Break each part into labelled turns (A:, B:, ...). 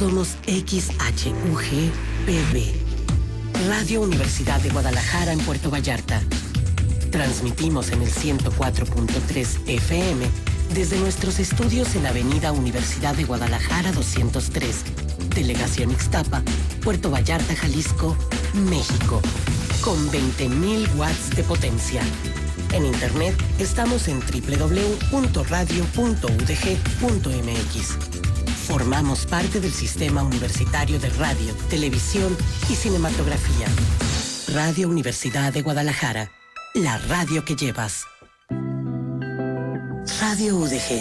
A: Somos XHUGPB, Radio Universidad de Guadalajara en Puerto Vallarta. Transmitimos en el 104.3 FM desde nuestros estudios en Avenida Universidad de Guadalajara 203, Delegación Ixtapa, Puerto Vallarta, Jalisco, México, con 20.000 watts de potencia. En internet estamos en www.radio.udg.mx. Formamos parte del Sistema Universitario de Radio, Televisión y Cinematografía. Radio Universidad de Guadalajara, la radio que llevas. Radio UDG,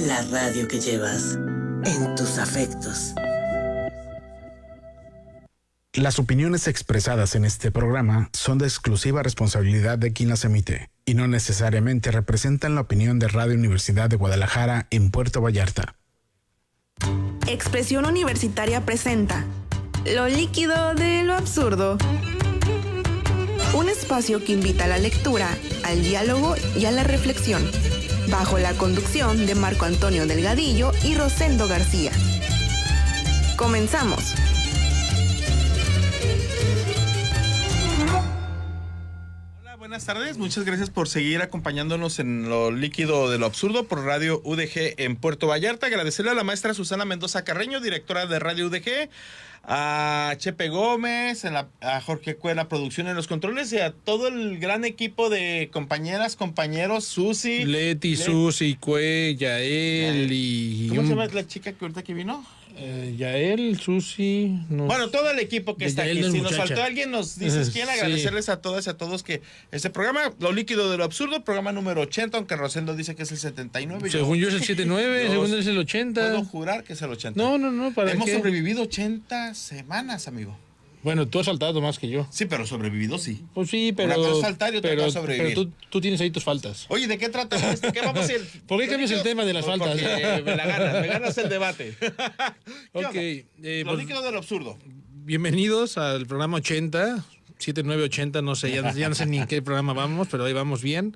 A: la radio que llevas en tus afectos.
B: Las opiniones expresadas en este programa son de exclusiva responsabilidad de quien las emite y no necesariamente representan la opinión de Radio Universidad de Guadalajara en Puerto Vallarta.
C: Expresión Universitaria presenta Lo líquido de lo absurdo. Un espacio que invita a la lectura, al diálogo y a la reflexión, bajo la conducción de Marco Antonio Delgadillo y Rosendo García. Comenzamos.
D: Buenas tardes, muchas gracias por seguir acompañándonos en Lo líquido de lo absurdo por Radio UDG en Puerto Vallarta. Agradecerle a la maestra Susana Mendoza Carreño, directora de Radio UDG, a Chepe Gómez, a Jorge Cuela, producción en los controles, y a todo el gran equipo de compañeras, compañeros, Susi,
E: Leti, Susi, Cue, Yael y...
D: ¿Cómo se llama la chica que ahorita que vino?
E: Yael, Susi...
D: Bueno, todo el equipo que está aquí. Si nos faltó alguien, nos dices quién.
E: Sí.
D: Agradecerles a todas y a todos que este programa, Lo líquido de lo absurdo, programa número 80, aunque Rosendo dice que es el 79.
E: Según yo es el 79, según él es el 80.
D: Puedo jurar que es el 80.
E: No, ¿para
D: Hemos
E: qué?
D: sobrevivido 80 semanas, amigo.
E: Bueno, tú has saltado más que yo.
D: Sí, pero sobrevivido sí.
E: Pues sí, pero...
D: Una cosa es saltar y otra cosa es sobrevivir.
E: Pero tú tienes ahí tus faltas.
D: Oye, ¿de qué trata? ¿Qué vamos a ir?
E: ¿Por qué cambias el tema de las faltas?
D: Porque me ganas el debate.
E: Ok.
D: Lo líquido de lo absurdo.
E: Bienvenidos al programa 80, 7980, no sé, ya no sé ni en qué programa vamos, pero ahí vamos bien.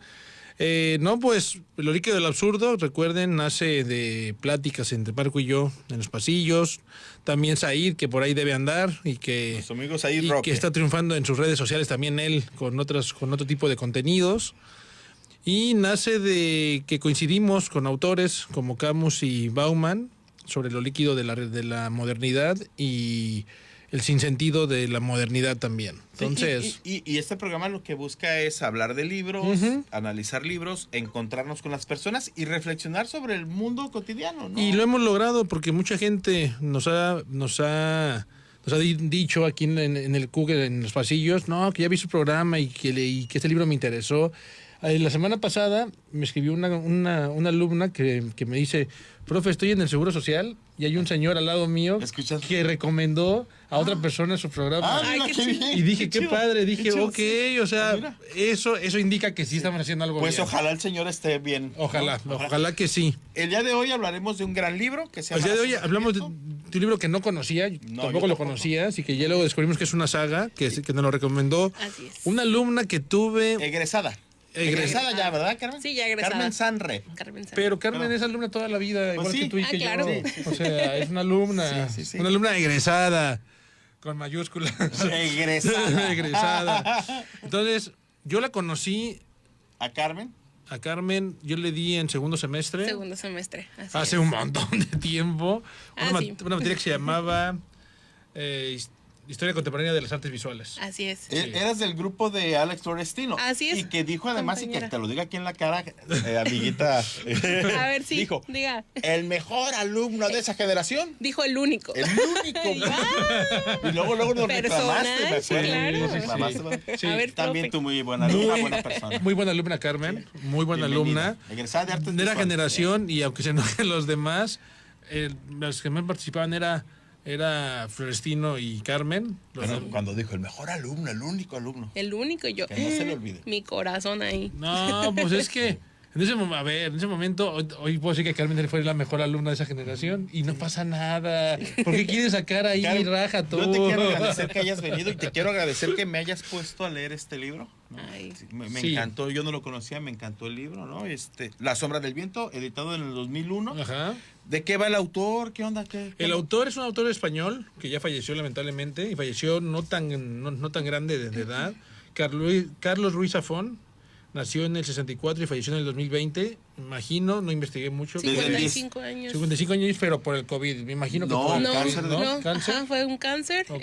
E: Pues Lo líquido del absurdo, recuerden, nace de pláticas entre Marco y yo en los pasillos. También Said, que por ahí debe andar y que,
D: nuestro amigo Said Roque,
E: que está triunfando en sus redes sociales, también él con otro tipo de contenidos. Y nace de que coincidimos con autores como Camus y Bauman sobre lo líquido de la modernidad y el sinsentido de la modernidad también. Entonces,
D: y este programa lo que busca es hablar de libros, analizar libros, encontrarnos con las personas y reflexionar sobre el mundo cotidiano, ¿no?
E: Y lo hemos logrado porque mucha gente nos ha dicho aquí en el CUC, en los pasillos, no, que ya vi su programa y que este libro me interesó. La semana pasada me escribió una alumna que me dice, profe, estoy en el Seguro Social y hay un señor al lado mío que recomendó a otra persona su programa. Y dije, qué padre, dije, ok, o sea, eso indica que sí estamos haciendo algo bien.
D: Pues ojalá el señor esté bien.
E: Ojalá que sí.
D: El día de hoy hablaremos de un gran libro que se llama...
E: El día de hoy hablamos de un libro que no conocía, tampoco lo conocía, así que ya luego descubrimos que es una saga que nos lo recomendó una alumna que tuve...
D: Egresada ya, ¿verdad, Carmen?
F: Sí, ya egresada.
D: Carmen Sanre.
E: Pero Carmen es alumna toda la vida, igual que tú y que
F: claro.
E: yo. O sea, es una alumna.
D: Sí.
E: Una alumna egresada, con mayúsculas. Egresada. Entonces, yo la conocí...
D: ¿A Carmen?
E: A Carmen, yo le di en segundo semestre. Hace un montón de tiempo. Una materia que se llamaba... Historia contemporánea de las artes visuales.
F: Así es.
D: Sí. Eras del grupo de Alex Florestino.
F: Así es.
D: Y que dijo además,
F: compañera.
D: y que te lo diga aquí en la cara, amiguita.
F: A ver, sí,
D: dijo,
F: diga.
D: El mejor alumno de esa generación.
F: Dijo el único.
D: El único. Y luego nos reclamaste.
E: Sí.
F: A ver,
D: también
F: profe.
D: tú muy buena alumna, buena persona.
E: Muy buena alumna, Carmen. Muy buena alumna.
D: Egresada de artes
E: de la
D: visuales.
E: generación, y aunque se enojen los demás, los que más participaban era Florestino y Carmen.
D: Cuando dijo el mejor alumno, el único alumno.
F: El único, yo.
D: Que no se le olvide.
F: Mi corazón ahí.
E: No, pues es que En ese momento, hoy puedo decir que Carmen fue la mejor alumna de esa generación y no pasa nada. ¿Por qué quieres sacar ahí raja todo?
D: Yo te quiero agradecer que hayas venido y te quiero agradecer que me hayas puesto a leer este libro, ¿no?
F: Ay.
D: Sí, me
E: Sí.
D: encantó, yo no lo conocía, me encantó el libro, ¿no? La sombra del viento, editado en el 2001.
E: Ajá.
D: ¿De qué va el autor? ¿Qué onda?
E: El autor es un autor español que ya falleció lamentablemente y falleció no tan grande de edad. Carlos Ruiz Zafón. Nació en el 64 y falleció en el 2020. Imagino, no investigué mucho.
F: 55 años.
E: 55 años, pero por el COVID. Me imagino que
D: No,
E: por el
F: No,
E: COVID,
D: cáncer,
F: no,
E: ¿Cáncer?
F: ajá, fue un cáncer.
E: Ok.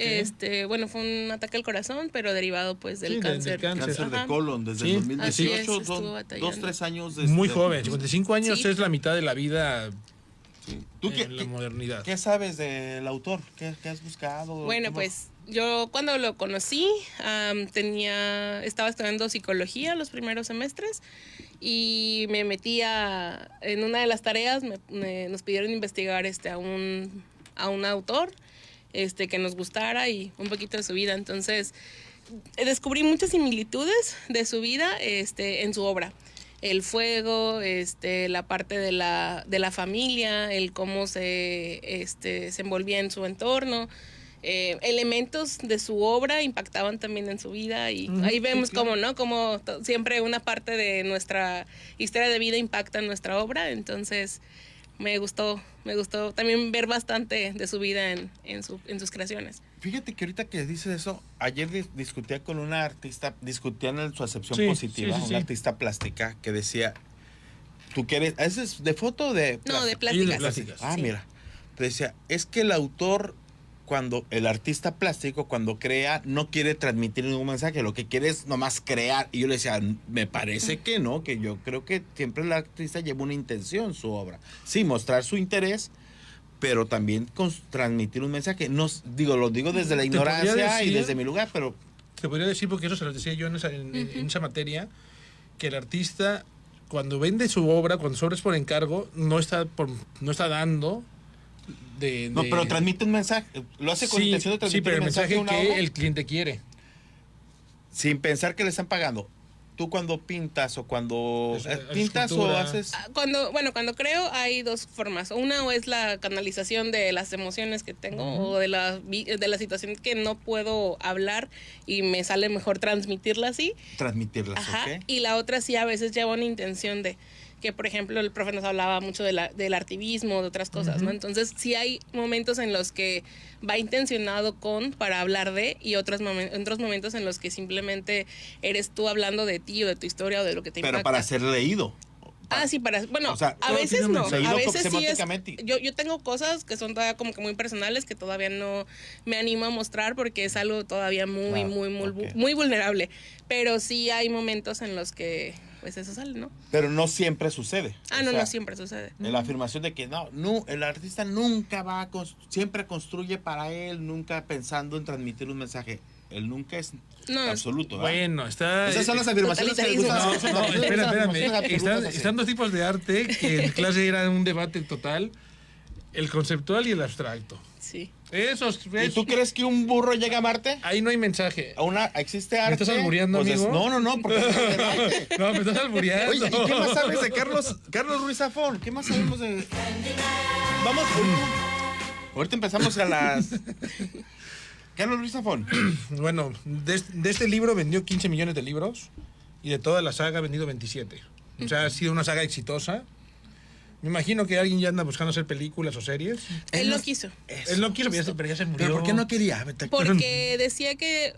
F: Bueno, fue un ataque al corazón, pero derivado pues del
E: Sí,
F: cáncer.
D: Cáncer de
F: Ajá.
D: colon desde
E: Sí,
D: el
F: así
D: 2018,
F: es, estuvo batallando.
D: 2-3 años.
E: Muy joven. 55 años
F: Sí.
E: es la mitad de la vida
D: ¿Tú
E: en la modernidad.
D: qué sabes del autor? ¿Qué has buscado?
F: Bueno,
D: ¿Cómo?
F: pues yo cuando lo conocí estaba estudiando psicología los primeros semestres y me metí en una de las tareas, nos pidieron investigar a un autor que nos gustara y un poquito de su vida. Entonces descubrí muchas similitudes de su vida en su obra. El fuego, la parte de la familia, el cómo se envolvía en su entorno. Elementos de su obra impactaban también en su vida y ahí vemos cómo, ¿no? Como siempre una parte de nuestra historia de vida impacta en nuestra obra. Entonces me gustó también ver bastante de su vida en sus creaciones.
D: Fíjate que ahorita que dices eso, ayer discutía con una artista, discutían en su acepción
E: Sí,
D: positiva,
E: sí, sí,
D: una
E: sí.
D: artista plástica que decía, ¿tú qué eres? ¿Ese es de foto o de
F: No, de
E: plásticas.
F: plásticas.
E: Plásticas.
D: Ah,
F: Sí.
D: mira. Te decía, es que el autor, el artista plástico, cuando crea, no quiere transmitir ningún mensaje, lo que quiere es nomás crear. Y yo le decía, me parece que no, que yo creo que siempre el artista lleva una intención su obra. Sí, mostrar su interés, pero también transmitir un mensaje. No, lo digo desde la
E: Te podría
D: ignorancia y
E: decir-
D: desde mi lugar, pero
E: Te podría decir, porque eso se lo decía yo en esa materia, que el artista, cuando vende su obra, cuando su obra es por encargo, no está dando
D: no, pero transmite un mensaje. Lo hace con intención de transmitir
E: pero el
D: un mensaje
E: mensaje
D: a una
E: que
D: obra,
E: el cliente quiere.
D: sin pensar que le están pagando. Tú cuando pintas o cuando
E: Haces
D: pintas o
E: escultura.
D: haces...
F: Cuando creo hay dos formas. Una o es la canalización de las emociones que tengo o de la situación que no puedo hablar y me sale mejor transmitirla así.
D: Transmitirlas,
F: Ajá.
D: ¿ok?
F: Y la otra sí a veces lleva una intención de que, por ejemplo, el profe nos hablaba mucho del artivismo, de otras cosas, ¿no? Entonces sí hay momentos en los que va intencionado para hablar de y otros momentos en los que simplemente eres tú hablando de ti o de tu historia o de lo que te
D: Pero
F: impacta.
D: para ser leído.
F: Bueno,
D: O sea,
F: a
D: todo
F: veces
D: tiene un
F: no,
D: mensaje.
F: a
D: Leído
F: veces sí es,
D: semánticamente.
F: yo tengo cosas que son todavía como que muy personales que todavía no me animo a mostrar porque es algo todavía muy,
D: Claro,
F: muy, muy,
D: ok.
F: muy vulnerable, pero sí hay momentos en los que pues eso sale, ¿no?
D: Pero no siempre sucede. O
F: No,
D: sea,
F: no siempre sucede.
D: La afirmación de que no, el artista nunca siempre construye para él, nunca pensando en transmitir un mensaje. El nunca es
F: No,
D: absoluto. ¿verdad?
E: Bueno, está...
D: Esas son las afirmaciones que les
F: Totalitarismo.
D: gustan.
E: No, espérame.
D: Están
E: Están dos tipos de arte que en clase era un debate total. El conceptual y el abstracto.
F: Sí.
D: ¿Y tú crees que un burro llega a Marte?
E: Ahí no hay mensaje.
D: ¿Existe arte?
E: ¿Me estás albureando,
D: Pues
E: amigo?
D: No, porque es un debate.
E: No, me estás albureando.
D: Oye, ¿y qué más sabes de Carlos Ruiz Zafón? ¿Qué más sabemos de...? Vamos, ahorita empezamos a las... Carlos Ruiz Zafón.
E: Bueno, de este libro vendió 15 millones de libros y de toda la saga ha vendido 27. O sea, ha sido una saga exitosa. Me imagino que alguien ya anda buscando hacer películas o series.
F: Él no quiso.
E: Él no quiso, pero ya se murió.
D: ¿Pero por qué no quería?
F: Porque decía que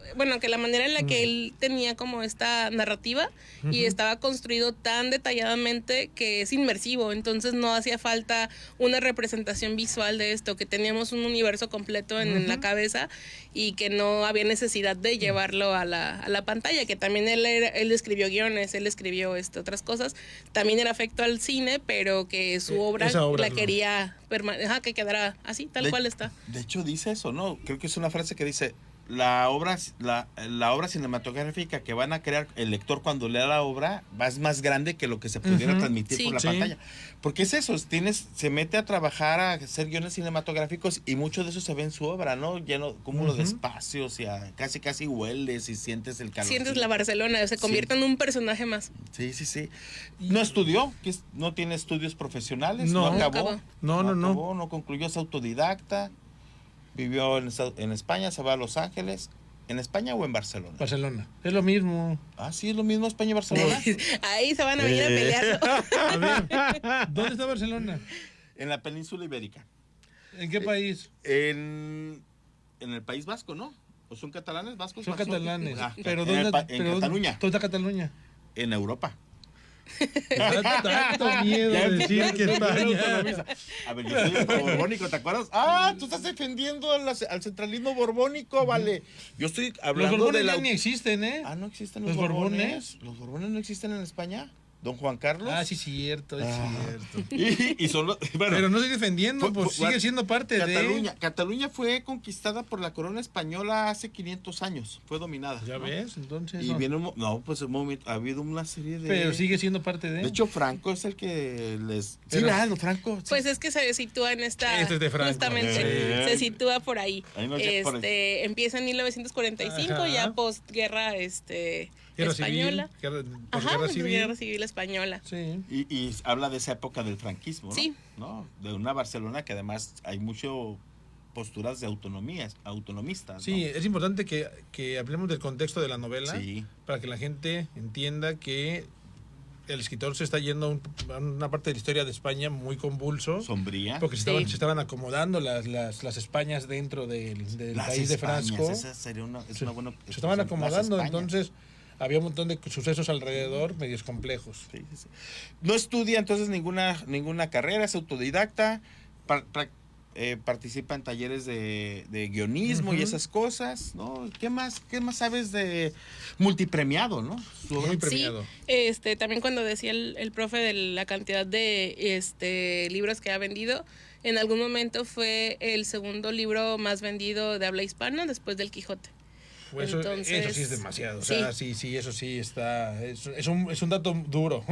F: la manera en la que él tenía como esta narrativa y estaba construido tan detalladamente que es inmersivo, entonces no hacía falta una representación visual de esto, que teníamos un universo completo en la cabeza y que no había necesidad de llevarlo a la pantalla, que también él escribió guiones, él escribió otras cosas, también era afecto al cine, pero que su obra
E: esa obra
F: la
E: no.
F: quería que quedara así, tal cual está.
D: De hecho, dice eso, ¿no? Creo que es una frase que dice, la obra cinematográfica que van a crear el lector cuando lea la obra es más grande que lo que se pudiera transmitir por la pantalla. Porque es eso, se mete a trabajar a hacer guiones cinematográficos y mucho de eso se ve en su obra, ¿no? Lleno, cúmulo de espacios y casi hueles y sientes el calor.
F: Sientes la Barcelona, se convierte en un personaje más.
D: Sí. ¿No estudió? ¿No tiene estudios profesionales?
E: No
D: acabó.
E: No
D: concluyó, es autodidacta. Vivió en España, se va a Los Ángeles. ¿En España o en Barcelona?
E: Barcelona. Es lo mismo.
D: Ah, sí, es lo mismo España y Barcelona.
F: Ahí se van a venir a pelear.
E: A ver, ¿dónde está Barcelona?
D: En la península ibérica.
E: ¿En qué país?
D: En el País Vasco, ¿no? ¿O son catalanes vascos?
E: Son catalanes.
D: Pero
E: ¿Pero dónde?
D: en Cataluña.
E: ¿Dónde está Cataluña?
D: En Europa.
E: Tanto miedo de decir que España.
D: A ver, yo soy el borbónico, ¿te acuerdas? Ah, tú estás defendiendo al centralismo borbónico, vale. Yo estoy hablando
E: Los Borbones
D: de
E: ya ni existen, ¿eh?
D: Ah, ¿no existen
E: ¿Los Borbones?
D: ¿Los Borbones no existen en España? ¿Don Juan Carlos?
E: Ah, sí, cierto, es cierto.
D: Y son los, bueno,
E: pero no estoy defendiendo, pues sigue siendo parte
D: Cataluña. Cataluña fue conquistada por la corona española hace 500 años. Fue dominada.
E: ¿Ya ves? Entonces.
D: Y viene pues ha habido una serie de.
E: Pero sigue siendo parte de.
D: De hecho, Franco es el que les. Sí, Franco. Sí.
F: Pues es que se sitúa en esta.
E: Este es de Franco.
F: Justamente. Se sitúa por ahí.
D: Empieza
F: en 1945,
E: Ajá.
F: ya postguerra española. Guerra civil española.
E: Sí.
D: Y habla de esa época del franquismo, ¿no?
F: Sí.
D: ¿No? De una Barcelona que además hay mucho posturas de autonomistas, ¿no?
E: Sí, es importante que hablemos del contexto de la novela
D: Sí.
E: para que la gente entienda que el escritor se está yendo a una parte de la historia de España muy convulso.
D: Sombría.
E: Porque se estaban acomodando las Españas dentro del país de Franco.
D: Esa sería una buena.
E: Se estaban acomodando, entonces había un montón de sucesos alrededor medios complejos.
D: Sí. No estudia entonces ninguna carrera, es autodidacta, participa en talleres de guionismo y esas cosas, ¿no? ¿Qué más sabes de multipremiado, ¿no?
E: Muy premiado.
F: Sí, también cuando decía el profe de la cantidad de libros que ha vendido, en algún momento fue el segundo libro más vendido de habla hispana después del Quijote.
E: Pues
F: entonces,
E: eso sí es demasiado. O sea, sí, eso sí está. Es un dato duro.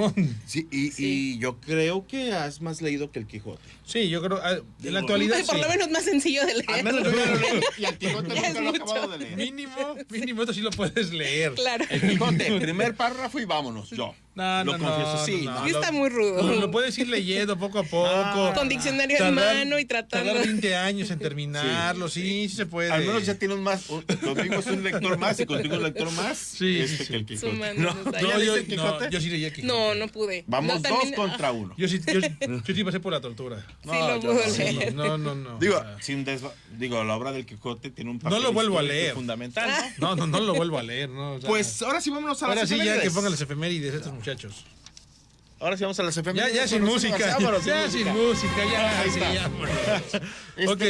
D: Sí, y yo creo que has más leído que el Quijote.
E: Sí, yo creo. En la actualidad.
F: Por lo menos más sencillo de leer.
D: Al menos yo ya lo leí y al Quijote
F: Ya
D: nunca lo he
F: es
D: acabado
F: mucho.
D: de leer.
E: Mínimo, esto sí lo puedes leer.
F: Claro.
D: El Quijote, primer párrafo y vámonos, yo.
E: No,
D: confieso, sí.
E: no,
F: Sí está muy rudo.
E: Lo puedes ir leyendo poco a poco.
F: Con diccionario en mano y tratando.
E: Tardar 20 años en terminarlo, sí se puede.
D: Al menos ya tienes más. Conmigo es un lector más y contigo un lector más.
E: Sí.
D: Que el Quijote.
F: Sumándonos ahí.
D: ¿Ya leíste el Quijote?
E: yo sí leí el Quijote.
F: No pude.
D: Vamos
F: No,
D: 2 contra 1.
E: Yo sí pasé por la tortura.
F: Sí lo pude leer.
E: No.
D: Digo,
E: o sea,
D: la obra del Quijote tiene un papel
E: no lo vuelvo a
D: histórico
E: leer.
D: fundamental, ¿no?
E: No lo vuelvo a leer, ¿no? O sea,
D: Pues ahora sí vámonos a las
E: ahora sí, ya
D: efemérides.
E: que pongan las efemérides estos muchachos.
D: Ahora sí vamos a las efemérides.
E: Ya sin música. Ya sin música, ya.
D: Ahí
E: Sí,
D: está.
E: ya, vámonos. Ok.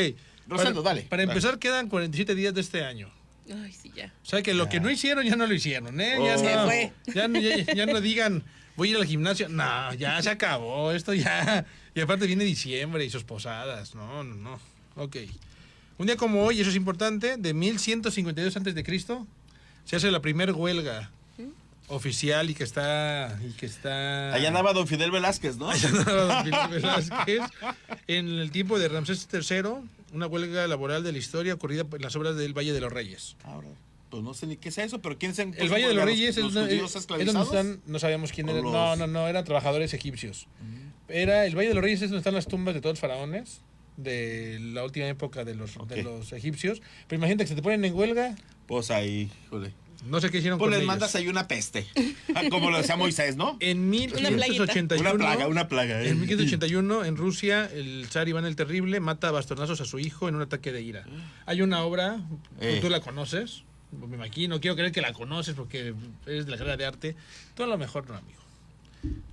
D: Rosendo, dale.
E: Para empezar, quedan 47 días de este año.
F: Ay, sí, ya.
E: O sea que lo que no hicieron, ya no lo hicieron, ¿eh?
D: Oh.
F: Se fue.
E: Ya no digan, voy a ir al gimnasio. No, ya se acabó. Esto ya. Y aparte viene diciembre y sus posadas. No. Ok. Un día como hoy, eso es importante, de 1152 a.C., se hace la primera huelga oficial y que está.
D: Allá andaba Don Fidel Velázquez, ¿no?
E: Allá andaba Don Fidel Velázquez. En el tiempo de Ramsés III, una huelga laboral de la historia ocurrida en las obras del Valle de los Reyes.
D: Ahora, pues no sé ni qué es eso, pero ¿quién se
E: El Valle de los Reyes
D: los judíos
E: es donde
D: esclavizados?
E: están, no sabemos quién
D: ¿O
E: era.
D: los-
E: No, eran trabajadores egipcios. El Valle de los Reyes es donde están las tumbas de todos los faraones de la última época de los egipcios. Pero imagínate que se te ponen en huelga,
D: Pues ahí, joder.
E: no sé qué hicieron
D: Pues
E: con
D: les
E: ellos.
D: mandas ahí una peste. Como lo decía Moisés, ¿no?
E: En 1581,
D: Una plaga.
E: en 1581, en Rusia, el zar Iván el Terrible mata a bastonazos a su hijo en un ataque de ira. Hay una obra, tú la conoces, me imagino, quiero creer que la conoces porque eres de la carrera de arte. Tú a lo mejor no, amigo.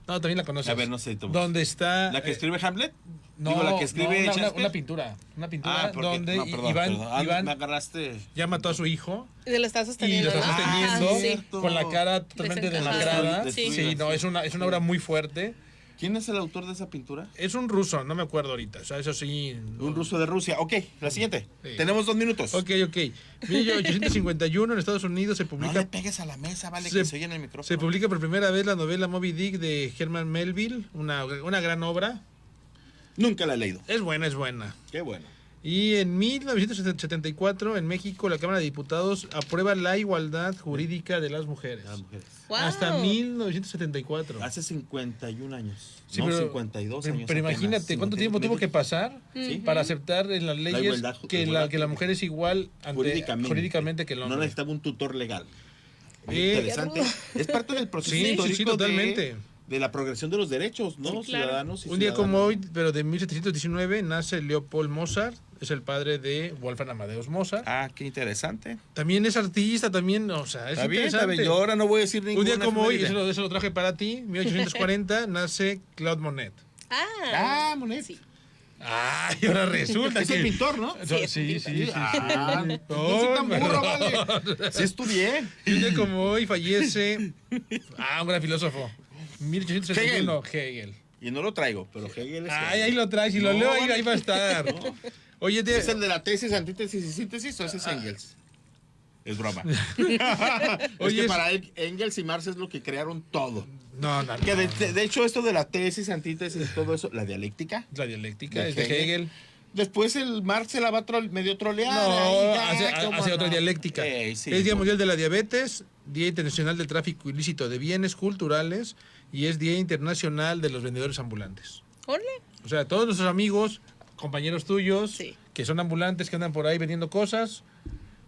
E: No, también la conoces.
D: A ver, no sé, Tomás.
E: ¿Dónde está?
D: ¿La que escribe Hamlet?
E: No,
D: Digo, la que escribe
E: una
D: Shakespeare.
E: pintura. Una pintura
D: Ah, porque,
E: donde
D: no, perdón,
E: Iván
D: me agarraste.
E: ya mató a su hijo
F: Se lo está
E: y
F: sosteniendo.
E: lo está
F: ¿no?
E: sosteniendo
F: Ah, sí.
D: cierto.
E: con la cara totalmente
F: Desencajada.
E: demacrada.
F: Sí.
E: Sí, no, es una obra muy fuerte.
D: ¿Quién es el autor de esa pintura?
E: Es un ruso, no me acuerdo ahorita. O sea, eso sí.
D: Un ruso de Rusia. Ok, la siguiente.
E: Sí.
D: Tenemos 2 minutos.
E: Ok. 1851 en Estados Unidos se
D: No
E: publica.
D: le pegues a la mesa, vale, que se oye en el micrófono.
E: Se publica por primera vez la novela Moby Dick de Herman Melville, una gran obra.
D: Nunca la he leído.
E: Es buena.
D: Qué bueno.
E: Y en 1974, en México, la Cámara de Diputados aprueba la igualdad jurídica de las mujeres.
F: Wow.
E: Hasta 1974.
D: Hace 51 años.
E: Sí,
D: no,
E: pero-
D: 52 años.
E: Pero
D: apenas.
E: imagínate cuánto tiempo tuvo que pasar para aceptar en las leyes
D: igualdad,
E: que la mujer es igual jurídicamente que el hombre.
D: No necesitaba un tutor legal. Muy
E: Eh,
D: interesante. Es parte del proceso
E: Sí,
D: histórico
E: sí, totalmente.
D: de la progresión de los derechos, ¿no?
F: Sí, claro.
D: Ciudadanos y
E: Un día como
D: ciudadanas.
E: hoy, pero de 1719, nace Leopold Mozart, es el padre de Wolfgang Amadeus Mozart.
D: Ah, qué interesante.
E: También es artista, también, o sea, es
D: Está bien,
E: interesante.
D: yo ahora no voy a decir ninguna
E: Un día como hoy,
D: efeméride.
E: eso lo traje para ti, 1840, nace Claude Monet.
D: Ah, Monet.
F: Sí.
E: Ay, ahora resulta
D: Es
E: que...
D: el pintor, ¿no?
E: Sí.
D: Ah, no
E: Oh,
D: soy tan burro,
E: perdón.
D: vale. Sí estudié.
E: Y un día como hoy fallece... un gran filósofo. 1861, Hegel.
D: Y no lo traigo, pero Hegel es...
E: Ay, ahí lo traes, y lo
D: No,
E: leo,
D: vale.
E: ahí va a estar. Oye,
D: ¿Es el de la tesis, antítesis y síntesis o ese es Engels? Es broma.
E: Oye,
D: que
E: es-
D: para Engels y Marx es lo que crearon todo.
E: No.
D: Que de hecho esto de la tesis, antítesis y todo eso, la dialéctica.
E: La dialéctica
D: De
E: es de
D: Hegel.
E: Hegel.
D: Después el Marx se la va medio trolear.
E: No,
D: ahí ya, ¿cómo
E: hacia otra
D: no?
E: dialéctica.
D: Sí,
E: Es Día Mundial de la Diabetes, Día Internacional del Tráfico Ilícito de Bienes Culturales y es Día Internacional de los Vendedores Ambulantes.
F: Ole.
E: O sea, todos nuestros amigos, compañeros tuyos,
F: Sí.
E: que son ambulantes, que andan por ahí vendiendo cosas,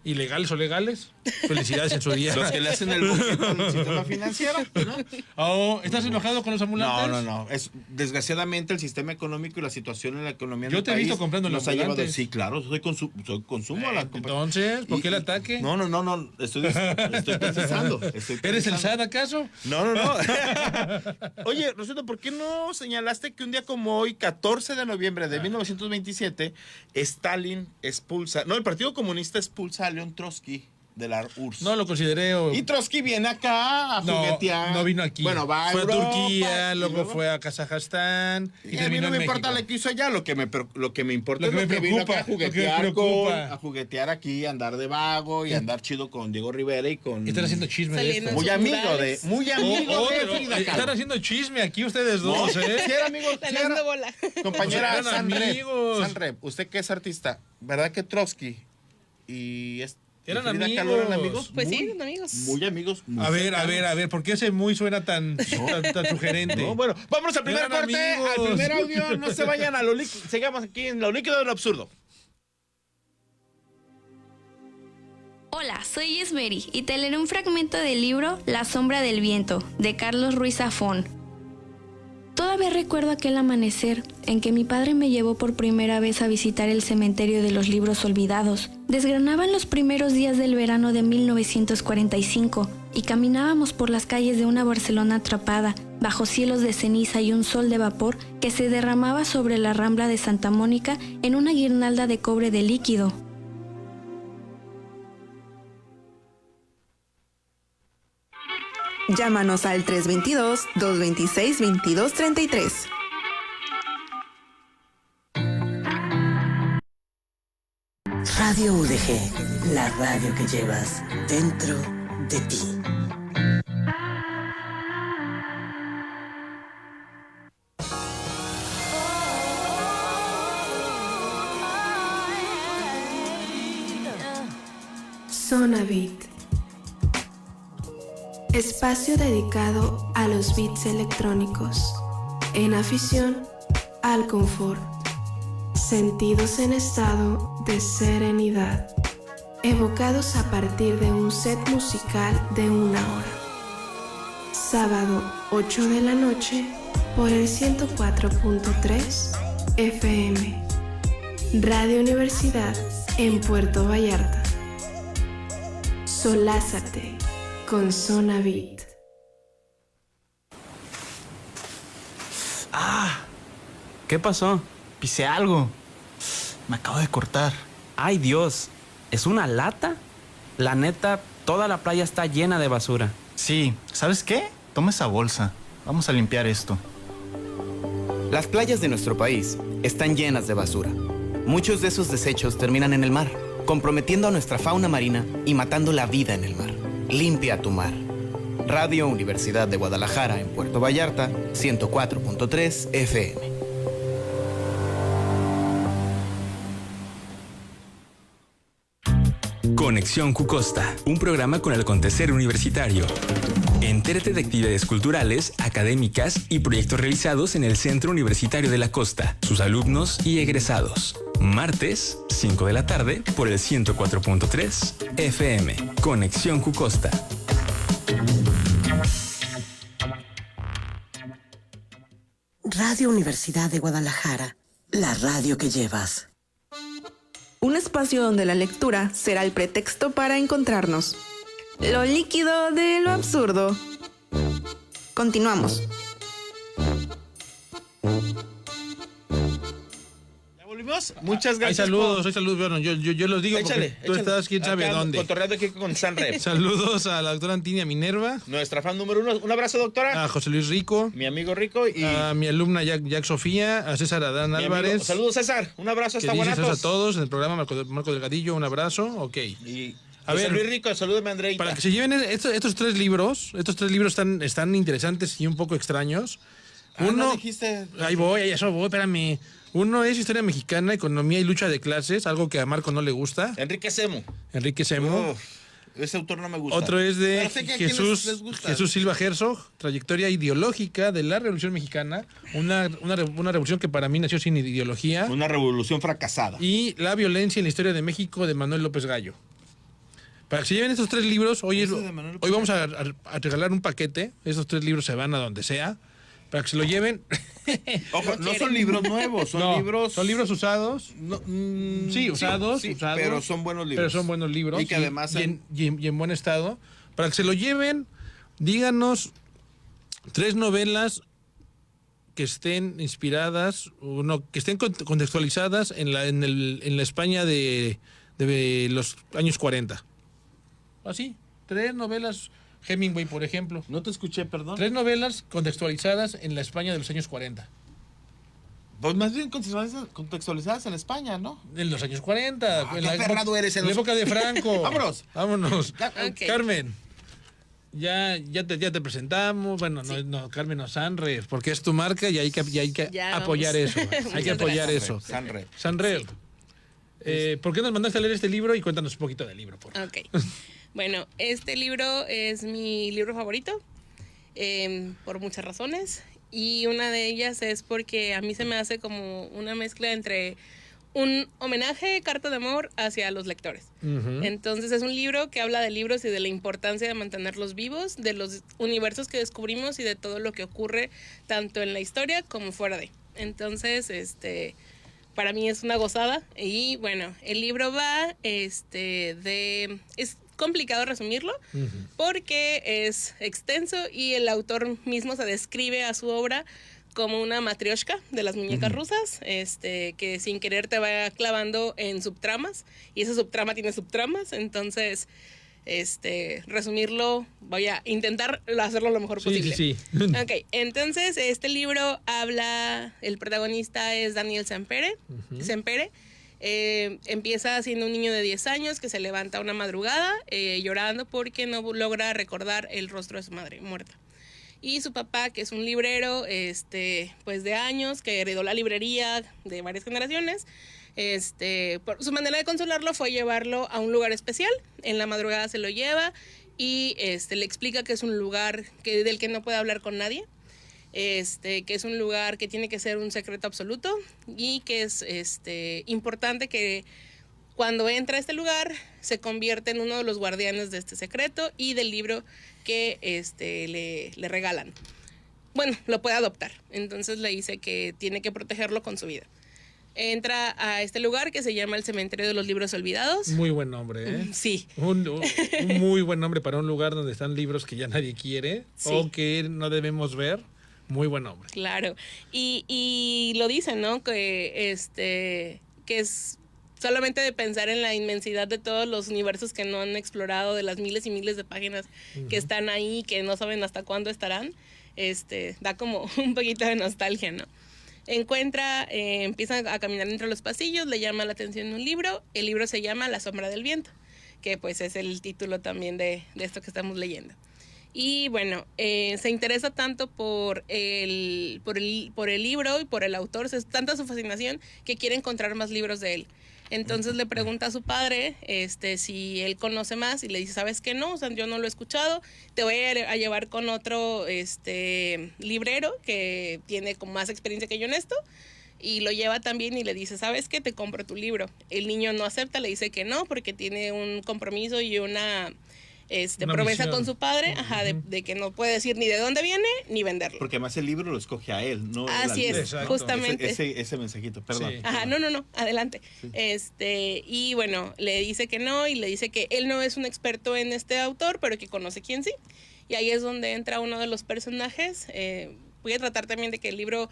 E: ilegales o legales, felicidades en su día.
D: Los que le hacen el boquete al sistema financiero, ¿no?
E: Oh, ¿estás enojado con los ambulantes?
D: No. Es, desgraciadamente el sistema económico y la situación en la economía
E: Yo
D: del
E: te he
D: país
E: visto comprando
D: nos ha llevado.
E: ambulantes.
D: Sí, claro, soy consumo a la
E: Entonces, ¿por qué el ataque?
D: No, estoy precisando.
E: ¿Eres el SAT acaso?
D: No. Oye, Rosendo, ¿por qué no señalaste que un día como hoy, 14 de noviembre de 1927, Stalin expulsa, el Partido Comunista expulsa a León Trotsky de la URSS?
E: No lo consideré.
D: Y Trotsky viene acá a juguetear.
E: No vino aquí.
D: Bueno, va a
E: fue
D: Europa,
E: a Turquía,
D: y
E: luego fue a Kazajstán y
D: a mí
E: terminó
D: no me
E: en
D: importa
E: México.
D: lo que hizo allá, lo que me importa
E: Lo que
D: es
E: me
D: lo que vino
E: preocupa,
D: acá a
E: lo que me
D: juguetear,
E: preocupa.
D: a juguetear aquí, a andar de vago y a andar chido con Diego Rivera y con...
E: Están haciendo chisme de
F: Saliendo
E: esto.
D: Muy
F: sus
D: amigo
F: murales.
D: de Frida
E: Están
D: Kahlo.
E: haciendo chisme aquí ustedes
D: No,
E: dos, ¿eh?
D: sí era amigo, sí
F: Saliendo
D: era-
F: bola.
D: compañera
E: O sea, eran
D: Sanrep,
E: amigos.
D: Sanrep, usted que es artista, ¿verdad que Trotsky y
E: Eran
D: Frida
E: amigos.
D: Kahlo eran amigos?
F: Pues
D: Muy-
F: sí, son amigos.
D: Muy amigos. muy
E: A ver,
D: cercanos.
E: ¿por qué ese muy suena tan sugerente?
D: No, bueno, vámonos al primer
E: Eran
D: corte,
E: amigos.
D: al primer audio, no se vayan a lo líquido, sigamos aquí en lo líquido de lo absurdo.
G: Hola, soy Yesmeri y te leeré un fragmento del libro La sombra del viento, de Carlos Ruiz Zafón. Todavía recuerdo aquel amanecer en que mi padre me llevó por primera vez a visitar el cementerio de los libros olvidados. Desgranaban los primeros días del verano de 1945 y caminábamos por las calles de una Barcelona atrapada, bajo cielos de ceniza y un sol de vapor que se derramaba sobre la Rambla de Santa Mónica en una guirnalda de cobre de líquido.
C: Llámanos al 322-226-2233.
A: Radio UDG, la radio que llevas dentro de ti.
H: Zona Beat. Espacio dedicado a los beats electrónicos, en afición al confort, sentidos en estado de serenidad, evocados a partir de un set musical de 1 hora. Sábado 8 de la noche por el 104.3 FM. Radio Universidad en Puerto Vallarta. Solázate con Zona Beat.
I: ¿Qué pasó?
J: Pisé algo. Me acabo de cortar.
I: ¡Ay, Dios! ¿Es una lata? La neta, toda la playa está llena de basura.
J: Sí, ¿sabes qué? Toma esa bolsa. Vamos a limpiar esto.
K: Las playas de nuestro país están llenas de basura. Muchos de esos desechos terminan en el mar, comprometiendo a nuestra fauna marina y matando la vida en el mar. Limpia tu mar. Radio Universidad de Guadalajara en Puerto Vallarta, 104.3 FM.
L: Conexión Cucosta, un programa con el acontecer universitario. Entérate de actividades culturales, académicas y proyectos realizados en el Centro Universitario de la Costa, sus alumnos y egresados. Martes, 5 de la tarde, por el 104.3 FM. Conexión Cucosta.
A: Radio Universidad de Guadalajara, la radio que llevas.
C: Un espacio donde la lectura será el pretexto para encontrarnos. Lo líquido de lo absurdo. Continuamos.
D: ¿Ya volvimos? Muchas gracias.
E: Hay saludos. Bueno, yo los digo porque tú estás quién sabe dónde.
D: Cotorreando aquí con Sanre.
E: Saludos a la doctora Antinia Minerva.
D: Nuestra fan número 1. Un abrazo, doctora.
E: A José Luis Rico.
D: Mi amigo Rico. Y
E: a mi alumna Jack Sofía. A César Adán Álvarez.
D: Amigo. Saludos, César. Un abrazo hasta
E: Guanatos. A todos en el programa Marco Delgadillo. Un abrazo. Ok.
D: Y
E: a ver,
D: Luis Rico, salúdame, Andreita.
E: Para que se lleven estos tres libros están interesantes y un poco extraños. Uno,
D: ¿no dijiste?
E: Ahí voy, espérame. Uno es Historia Mexicana, Economía y Lucha de Clases, algo que a Marco no le gusta.
D: Enrique Semo. Ese autor no me gusta.
E: Otro es de Jesús Silva Herzog, Trayectoria ideológica de la Revolución Mexicana, una revolución que para mí nació sin ideología.
D: Una revolución fracasada.
E: Y La violencia en la historia de México de Manuel López Gallo. Para que se lleven estos tres libros, hoy vamos a regalar un paquete. Estos tres libros se van a donde sea. Para que se lo lleven.
D: Ojo, no son libros nuevos, son
E: libros usados. Sí, usados.
D: Pero son buenos libros.
E: Y que además y en buen estado. Para que se lo lleven, díganos 3 novelas que estén inspiradas, que estén contextualizadas en la España de los años 40. Así, 3 novelas. Hemingway, por ejemplo.
D: No te escuché, perdón.
E: 3 novelas contextualizadas en la España de los años 40.
D: Pues más bien contextualizadas en España, ¿no?
E: En los años 40.
D: Qué aferrado eres.
E: En la época de Franco. Vámonos.
F: Okay.
E: Carmen, ya te presentamos. Bueno, no Carmen, no, Sanre, porque es tu marca y hay que apoyar eso. Hay que apoyar eso. Sanre. ¿Por qué nos mandaste a leer este libro? Y cuéntanos un poquito del libro, por favor.
F: Ok. Bueno, este libro es mi libro favorito por muchas razones y una de ellas es porque a mí se me hace como una mezcla entre un homenaje, carta de amor hacia los lectores. Uh-huh. Entonces es un libro que habla de libros y de la importancia de mantenerlos vivos, de los universos que descubrimos y de todo lo que ocurre tanto en la historia como fuera de. Entonces, para mí es una gozada y bueno, el libro va es complicado resumirlo porque es extenso y el autor mismo se describe a su obra como una matrioshka de las muñecas rusas, que sin querer te va clavando en subtramas y esa subtrama tiene subtramas, entonces resumirlo, voy a intentar hacerlo lo mejor posible.
E: Sí.
F: Ok, entonces este libro el protagonista es Daniel Sempere. Empieza siendo un niño de 10 años que se levanta una madrugada llorando porque no logra recordar el rostro de su madre muerta. Y su papá, que es un librero pues de años, que heredó la librería de varias generaciones, por su manera de consolarlo fue llevarlo a un lugar especial. En la madrugada se lo lleva y le explica que es un lugar del que no puede hablar con nadie. Que es un lugar que tiene que ser un secreto absoluto y que es importante que cuando entra a este lugar se convierte en uno de los guardianes de este secreto y del libro que le regalan. Bueno, lo puede adoptar, entonces le dice que tiene que protegerlo con su vida. Entra a este lugar que se llama el Cementerio de los Libros Olvidados.
E: Muy buen nombre, ¿eh?
F: Sí.
E: Un muy buen nombre para un lugar donde están libros que ya nadie quiere o que no debemos ver. Muy buen nombre.
F: Claro. Y lo dicen, ¿no? Que es solamente de pensar en la inmensidad de todos los universos que no han explorado, de las miles y miles de páginas que están ahí, que no saben hasta cuándo estarán, da como un poquito de nostalgia, ¿no? Empieza a caminar entre los pasillos, le llama la atención un libro. El libro se llama La sombra del viento, que pues es el título también de esto que estamos leyendo. Y bueno, se interesa tanto por el libro y por el autor, es tanta su fascinación que quiere encontrar más libros de él. Entonces le pregunta a su padre si él conoce más y le dice, ¿sabes qué? No, o sea, yo no lo he escuchado, te voy a llevar con otro librero que tiene como más experiencia que yo en esto. Y lo lleva también y le dice, ¿sabes qué? Te compro tu libro. El niño no acepta, le dice que no, porque tiene un compromiso y una promesa
E: misión
F: con su padre, de que no puede decir ni de dónde viene ni venderlo.
D: Porque además el libro lo escoge a él, ¿no?
F: Así es,
E: Exacto.
F: justamente.
D: Ese mensajito, perdón.
E: Sí.
F: Ajá, no, adelante.
D: Sí.
F: Y bueno, le dice que no y le dice que él no es un experto en este autor, pero que conoce quién sí. Y ahí es donde entra uno de los personajes. Voy a tratar también de que el libro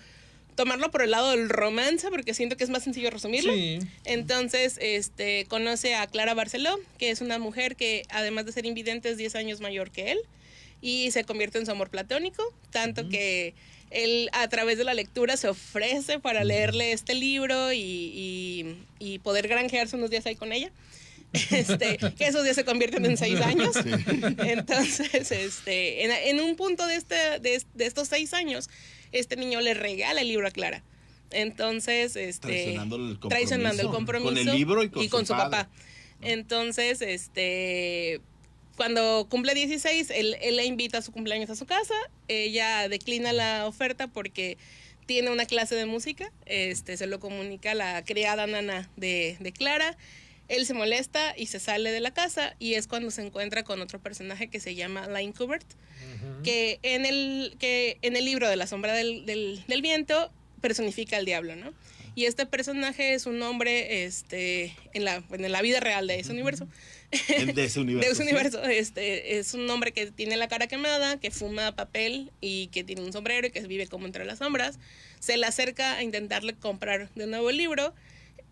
F: tomarlo por el lado del romance, porque siento que es más sencillo resumirlo.
E: Sí.
F: Entonces, conoce a Clara Barceló, que es una mujer que, además de ser invidente, es 10 años mayor que él, y se convierte en su amor platónico, tanto que él, a través de la lectura, se ofrece para leerle este libro y poder granjearse unos días ahí con ella. Que esos días se convierten en 6 años. Sí. Entonces, en un punto de estos 6 años, este niño le regala el libro a Clara. Entonces, traicionando el compromiso
D: con el libro y con
F: su papá. Entonces, cuando cumple 16, él le invita a su cumpleaños a su casa. Ella declina la oferta porque tiene una clase de música. Se lo comunica a la criada nana de Clara. Él se molesta y se sale de la casa, y es cuando se encuentra con otro personaje que se llama Line Kubert, que en el libro de La sombra del viento personifica al diablo, ¿no? Y este personaje es un hombre en la vida real de ese universo.
D: De ese universo.
F: Es un hombre que tiene la cara quemada, que fuma papel y que tiene un sombrero y que vive como entre las sombras. Se le acerca a intentarle comprar de nuevo el libro.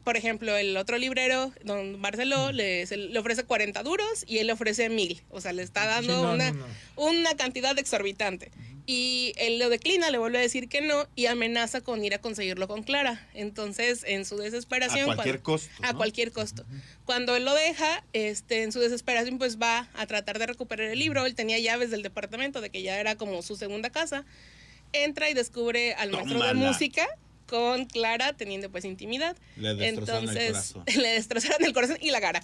F: Por ejemplo, el otro librero, don Barceló, le ofrece 40 duros y él le ofrece 1,000. O sea, le está dando una cantidad exorbitante. Y él lo declina, le vuelve a decir que no y amenaza con ir a conseguirlo con Clara. Entonces, en su desesperación...
D: A cualquier costo.
F: A cualquier costo. Cuando él lo deja, en su desesperación, pues va a tratar de recuperar el libro. Él tenía llaves del departamento, de que ya era como su segunda casa. Entra y descubre al maestro de música con Clara teniendo pues intimidad.
D: Le destrozaron el corazón.
F: Le destrozaron el corazón y la cara.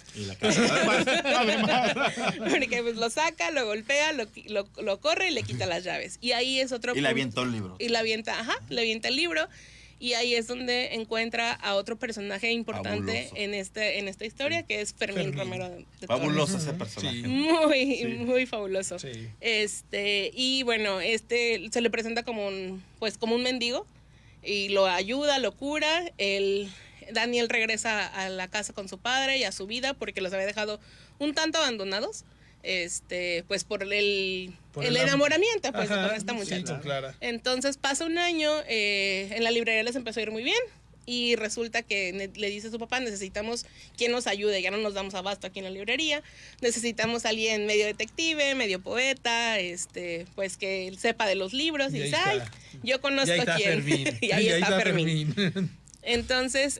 D: Además.
F: Porque pues lo saca, lo golpea, lo corre y le quita las llaves. Y ahí es otro...
D: Y le avienta el libro.
F: Y le avienta el libro. Y ahí es donde encuentra a otro personaje importante en esta historia, que es Fermín Romero de
D: fabuloso ese personaje.
F: Sí. Muy fabuloso.
E: Sí.
F: Y bueno, se le presenta como un mendigo. Y lo ayuda, lo cura. Daniel regresa a la casa con su padre y a su vida porque los había dejado un tanto abandonados, pues por el enamoramiento pues, con esta muchacha.
E: Sí, Clara.
F: Entonces pasa un año, en la librería les empezó a ir muy bien y resulta que le dice a su papá, necesitamos quien nos ayude, ya no nos damos abasto aquí en la librería, necesitamos alguien medio detective, medio poeta, pues que sepa de los libros y dice, ay, yo conozco a quién. Y ahí está Fermín. Entonces,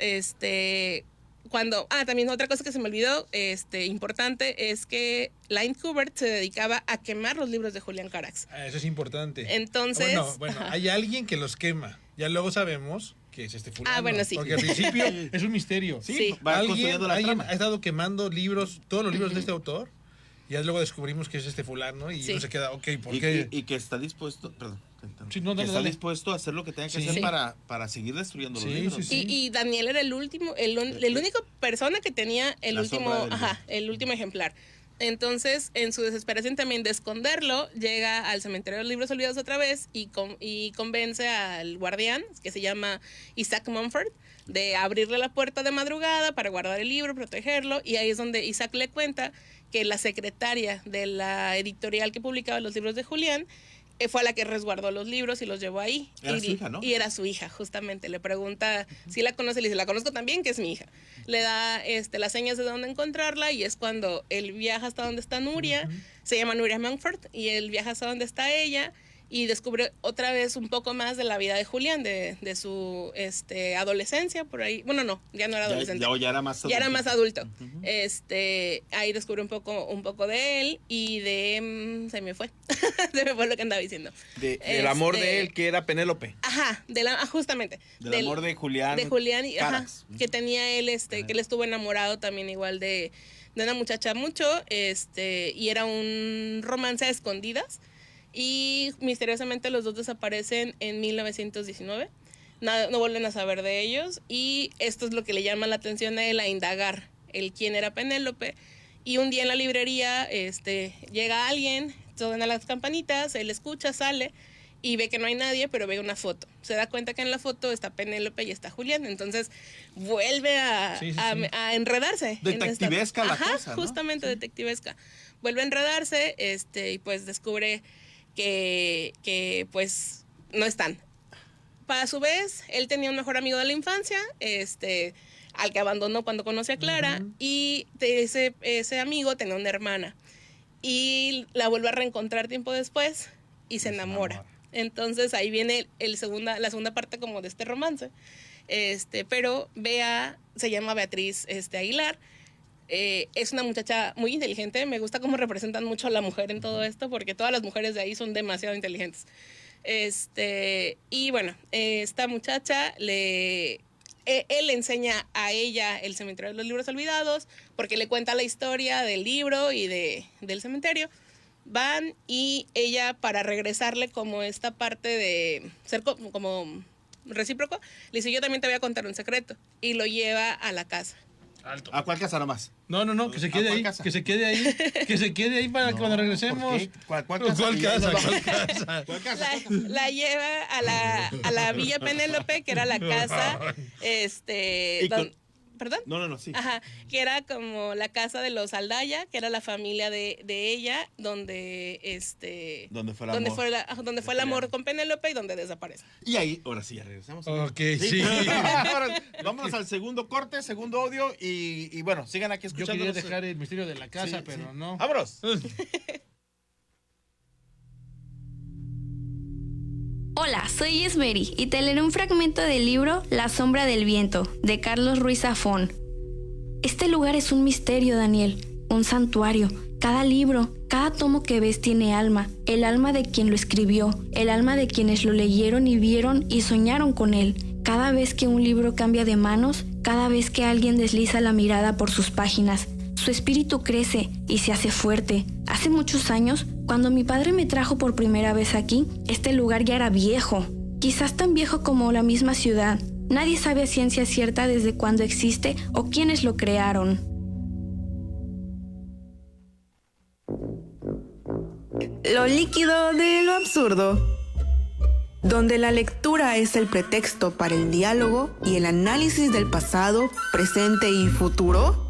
F: también otra cosa que se me olvidó, importante, es que Line Kubert se dedicaba a quemar los libros de Julián Carax.
E: Eso es importante.
F: Entonces...
E: Bueno, hay alguien que los quema. Ya luego sabemos que es fulano.
F: Bueno, sí.
E: Porque al principio es un misterio.
F: Sí.
E: Alguien ha estado quemando libros, todos los libros de este autor, y ya luego descubrimos que es este fulano, y uno se queda, ok, ¿por qué?
D: Y que está dispuesto, perdón.
E: Sí,
D: está dispuesto a hacer lo que tenga que hacer para seguir destruyendo los libros.
E: Sí.
F: Y Daniel era el último, el único persona que tenía el último ejemplar. Entonces, en su desesperación también de esconderlo, llega al cementerio de los libros olvidados otra vez y convence al guardián, que se llama Isaac Mumford, de abrirle la puerta de madrugada para guardar el libro, protegerlo, y ahí es donde Isaac le cuenta que la secretaria de la editorial que publicaba los libros de Julián fue a la que resguardó los libros y los llevó ahí.
D: Era su hija, ¿no?
F: Y era su hija, justamente. Le pregunta si la conoce, le dice, la conozco también, que es mi hija. Le da las señas de dónde encontrarla y es cuando él viaja hasta donde está Nuria, se llama Nuria Mumford, y él viaja hasta donde está ella y descubre otra vez un poco más de la vida de Julián, de su adolescencia, por ahí. Bueno, no, ya no era adolescente.
D: Ya era más adulto.
F: Ya era más adulto. Ahí descubre un poco de él y se me fue. Se me fue lo que andaba diciendo.
D: Del amor de él, que era Penélope.
F: Ajá, justamente.
D: Del amor de Julián.
F: De Julián, que tenía él, que él estuvo enamorado también igual de una muchacha mucho, y era un romance a escondidas. Y misteriosamente los dos desaparecen en 1919. No vuelven a saber de ellos. Y esto es lo que le llama la atención a él, a indagar el quién era Penélope. Y un día en la librería llega alguien, suenan las campanitas, él escucha, sale y ve que no hay nadie, pero ve una foto. Se da cuenta que en la foto está Penélope y está Julián. Entonces vuelve a enredarse.
D: Detectivesca la cosa, ¿no?
F: Justamente detectivesca. Vuelve a enredarse y pues descubre que pues no están. A su vez, él tenía un mejor amigo de la infancia, al que abandonó cuando conoce a Clara, y de ese amigo tenía una hermana. Y la vuelve a reencontrar tiempo después y se enamora. Entonces ahí viene la segunda parte como de este romance. Pero se llama Beatriz Aguilar. Es una muchacha muy inteligente. Me gusta cómo representan mucho a la mujer en todo esto, porque todas las mujeres de ahí son demasiado inteligentes. Y bueno, esta muchacha él le enseña a ella el cementerio de los libros olvidados, porque le cuenta la historia del libro y del cementerio. Van y ella, para regresarle como esta parte de ser como recíproco, le dice: yo también te voy a contar un secreto, y lo lleva a la casa.
D: Alto. ¿A cuál casa nomás?
E: No, que se quede ahí. Que se quede ahí. Que se quede ahí para cuando regresemos.
D: ¿Cuál casa?
F: ¿Cuál casa? La lleva a la Villa Penélope, que era la casa. ¿Perdón?
D: No, sí.
F: Ajá, que era como la casa de los Aldaya, que era la familia de ella, donde fue el amor con Penélope y donde desaparece.
D: Y ahí, ahora sí, ya regresamos.
E: Ok, sí.
D: Ahora, vámonos al segundo corte, segundo audio, y bueno, sigan aquí escuchando.
E: Yo quería dejar el misterio de la casa, pero no.
D: ¡Vámonos!
G: Hola, soy Esmeri y te leeré un fragmento del libro La sombra del viento, de Carlos Ruiz Zafón. Este lugar es un misterio, Daniel, un santuario. Cada libro, cada tomo que ves tiene alma, el alma de quien lo escribió, el alma de quienes lo leyeron y vieron y soñaron con él. Cada vez que un libro cambia de manos, cada vez que alguien desliza la mirada por sus páginas, su espíritu crece y se hace fuerte. Hace muchos años, cuando mi padre me trajo por primera vez aquí, este lugar ya era viejo, quizás tan viejo como la misma ciudad. Nadie sabe a ciencia cierta desde cuándo existe o quiénes lo crearon.
C: Lo líquido de lo absurdo, donde la lectura es el pretexto para el diálogo y el análisis del pasado, presente y futuro.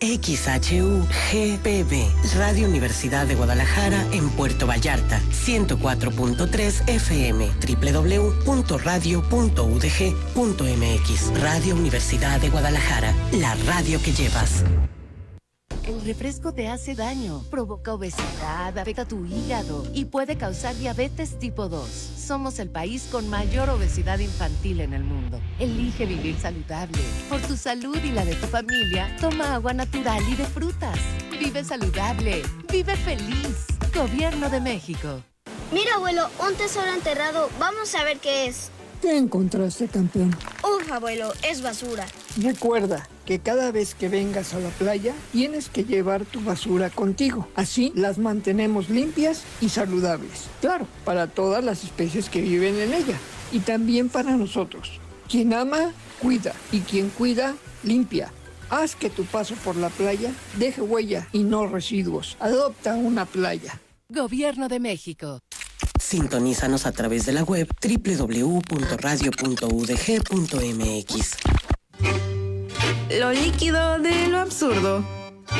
A: XHU-GPB, Radio Universidad de Guadalajara en Puerto Vallarta, 104.3 FM, www.radio.udg.mx. Radio Universidad de Guadalajara, la radio que llevas.
M: El refresco te hace daño, provoca obesidad, afecta tu hígado y puede causar diabetes tipo 2. Somos el país con mayor obesidad infantil en el mundo. Elige vivir saludable. Por tu salud y la de tu familia, toma agua natural y de frutas. Vive saludable. Vive feliz. Gobierno de México.
N: Mira, abuelo, un tesoro enterrado. Vamos a ver qué es.
O: ¿Qué encontraste, campeón?
N: Uf, abuelo, es basura.
O: Recuerda que cada vez que vengas a la playa, tienes que llevar tu basura contigo. Así las mantenemos limpias y saludables. Claro, para todas las especies que viven en ella. Y también para nosotros. Quien ama, cuida. Y quien cuida, limpia. Haz que tu paso por la playa deje huella y no residuos. Adopta una playa.
M: Gobierno de México.
A: Sintonízanos a través de la web www.radio.udg.mx.
C: Lo líquido de lo absurdo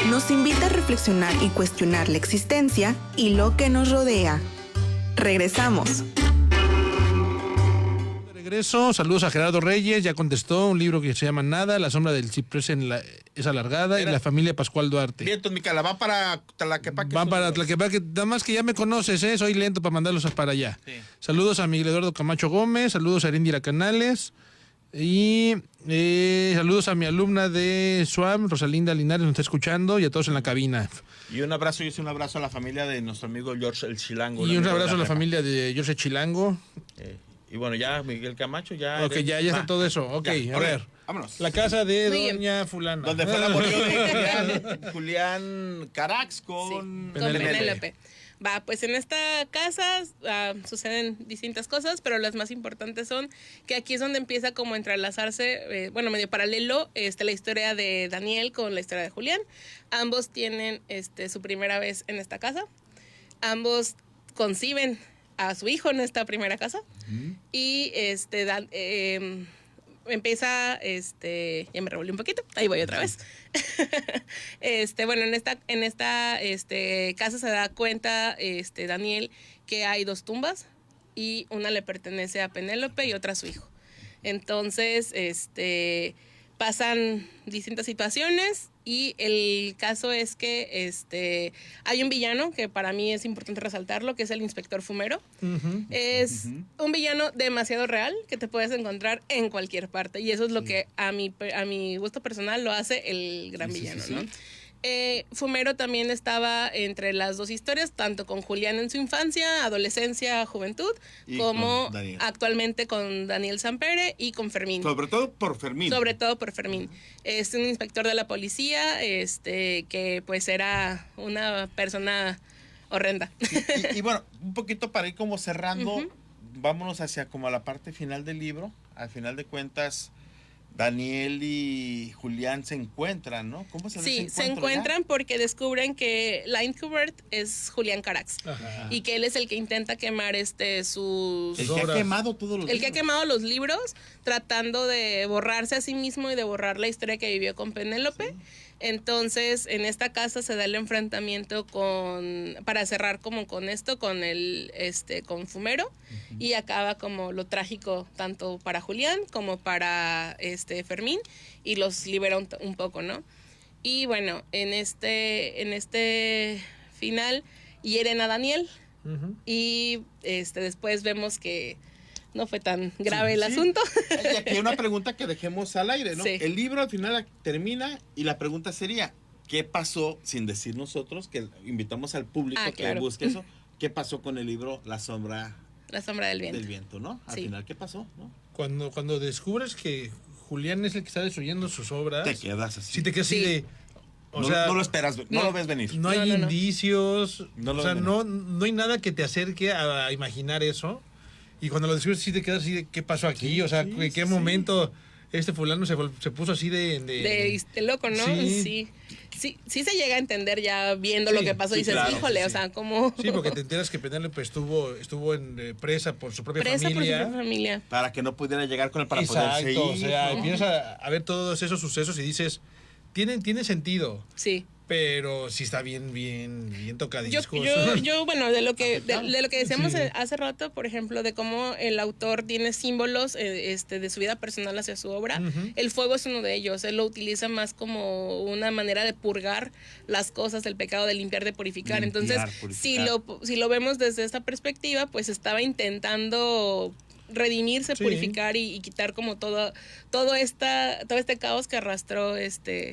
C: nos invita a reflexionar y cuestionar la existencia y lo que nos rodea. Regresamos.
E: Regreso, saludos a Gerardo Reyes, ya contestó un libro que se llama Nada, La sombra del ciprés es alargada, y La familia Pascual Duarte.
D: Bien, Micala, va para Tlaquepaque.
E: Van para Tlaquepaque, nada más que ya me conoces, soy lento para mandarlos para allá. Sí. Saludos a Miguel Eduardo Camacho Gómez, saludos a Erendira Canales, y saludos a mi alumna de SUAM, Rosalinda Linares, nos está escuchando, y a todos en la cabina.
D: Y un abrazo a la familia de nuestro amigo George el Chilango.
E: Y un abrazo a la familia de George el Chilango.
D: Y bueno, ya Miguel Camacho, ya...
E: Ok, ya está todo eso. Ok, ya, a ver.
D: Vámonos.
E: La casa de doña fulana.
D: Donde fue la murió de Julián Carax con
F: Penélope. Va, pues en esta casa suceden distintas cosas, pero las más importantes son que aquí es donde empieza como a entrelazarse, medio paralelo, la historia de Daniel con la historia de Julián. Ambos tienen su primera vez en esta casa. Ambos conciben a su hijo en esta primera casa. Y empieza, ya me revolví un poquito, ahí voy otra vez. En esta casa se da cuenta Daniel que hay 2 tumbas y una le pertenece a Penélope y otra a su hijo. Entonces, pasan distintas situaciones y el caso es que hay un villano que para mí es importante resaltarlo, que es el inspector Fumero. Es un villano demasiado real que te puedes encontrar en cualquier parte y eso es lo que a mi gusto personal lo hace el gran villano, ¿no? Fumero también estaba entre las 2 historias, tanto con Julián en su infancia, adolescencia, juventud, y como actualmente con Daniel Sampere y con Fermín.
D: Sobre todo por Fermín.
F: Es un inspector de la policía, que pues era una persona horrenda.
D: Y bueno, un poquito para ir como cerrando, vámonos hacia como a la parte final del libro. Al final de cuentas, Daniel y Julián se encuentran, ¿no? ¿Cómo se
F: encuentran ya? Porque descubren que Linecubert es Julián Carax. Ajá. Y que él es el que intenta quemar sus
D: el que ha quemado todos los libros.
F: El que ha quemado los libros, tratando de borrarse a sí mismo y de borrar la historia que vivió con Penélope. Sí. Entonces, en esta casa se da el enfrentamiento para cerrar como con esto, con con Fumero, y acaba como lo trágico tanto para Julián como para Fermín, y los libera un poco, ¿no? Y bueno, en este final hieren a Daniel, y después vemos que no fue tan grave el asunto.
D: Y aquí hay una pregunta que dejemos al aire, ¿no? Sí. El libro al final termina y la pregunta sería, ¿qué pasó, sin decir nosotros, que invitamos al público que busque eso, qué pasó con el libro La sombra
F: del
D: viento, ¿no? Al final, ¿qué pasó? ¿No?
E: Cuando descubres que Julián es el que está destruyendo sus obras,
D: te quedas así.
E: Sí, te quedas así de...
D: no lo esperas, no lo ves venir.
E: No hay indicios, no hay nada que te acerque a imaginar eso. Y cuando lo descubres sí te quedas así de ¿qué pasó aquí? ¿en qué momento fulano se puso así
F: de loco, ¿no? Sí se llega a entender ya viendo lo que pasó y dices, claro, híjole, o sea, ¿cómo?
E: Sí, porque te enteras que Penélope estuvo en presa por su propia familia.
D: Para que no pudiera llegar con él para
E: poder seguir.
D: O
E: sea, empiezas a ver todos esos sucesos y dices, tiene sentido.
F: Sí.
E: Pero sí está bien tocadiscos.
F: Yo bueno, de lo que decíamos hace rato, por ejemplo, de cómo el autor tiene símbolos de su vida personal hacia su obra, el fuego es uno de ellos. Él lo utiliza más como una manera de purgar las cosas, del pecado, de limpiar, de purificar. Entonces, si lo vemos desde esta perspectiva, pues estaba intentando redimirse, purificar y quitar como todo este caos que arrastró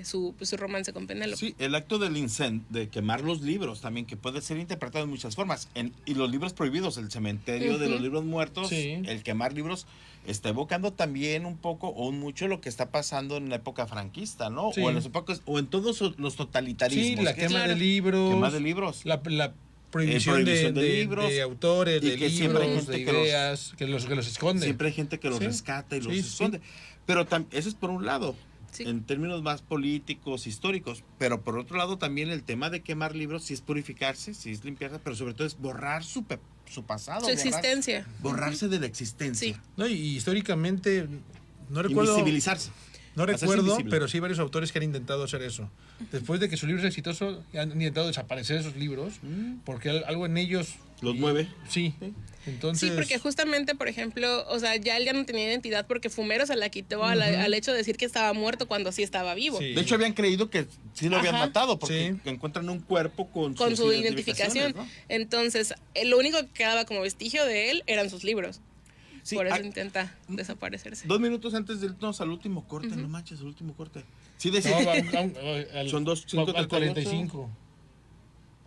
F: su romance con Penélope.
D: Sí, el acto del incendio, de quemar los libros también, que puede ser interpretado de muchas formas. Y los libros prohibidos, el cementerio de los libros muertos, el quemar libros, está evocando también un poco o mucho lo que está pasando en la época franquista, ¿no? Sí. O en las épocas, o en todos los totalitarismos.
E: Sí, la quema de libros. La prohibición de libros, de autores, de libros, de ideas, que los esconden.
D: Siempre hay gente que los rescata y los esconde. Pero eso es por un lado, en términos más políticos, históricos. Pero por otro lado también el tema de quemar libros, sí es purificarse, sí es limpiarse, pero sobre todo es borrar su pasado.
F: Su existencia.
D: Borrarse de la existencia.
E: Sí. No, y históricamente, no recuerdo...
D: Invisibilizarse.
E: No
D: hacerse
E: recuerdo,
D: invisible.
E: pero sí varios autores que han intentado hacer eso. Después de que su libro es exitoso, han intentado desaparecer esos libros, porque algo en ellos...
D: Los mueve.
E: Sí. Entonces...
F: Sí, porque justamente, por ejemplo, o sea, ya él ya no tenía identidad porque Fumero se la quitó al hecho de decir que estaba muerto cuando sí estaba vivo.
D: De hecho, habían creído que sí lo habían
F: Ajá.
D: matado porque encuentran un cuerpo con
F: su
D: sus
F: identificación.
D: ¿no?
F: Entonces, lo único que quedaba como vestigio de él eran sus libros.
D: Sí,
F: por eso intenta desaparecerse.
D: 2 minutos antes de irnos al último corte, no manches, el último corte. Sí,
E: No,
D: son 2:38.
E: al 45.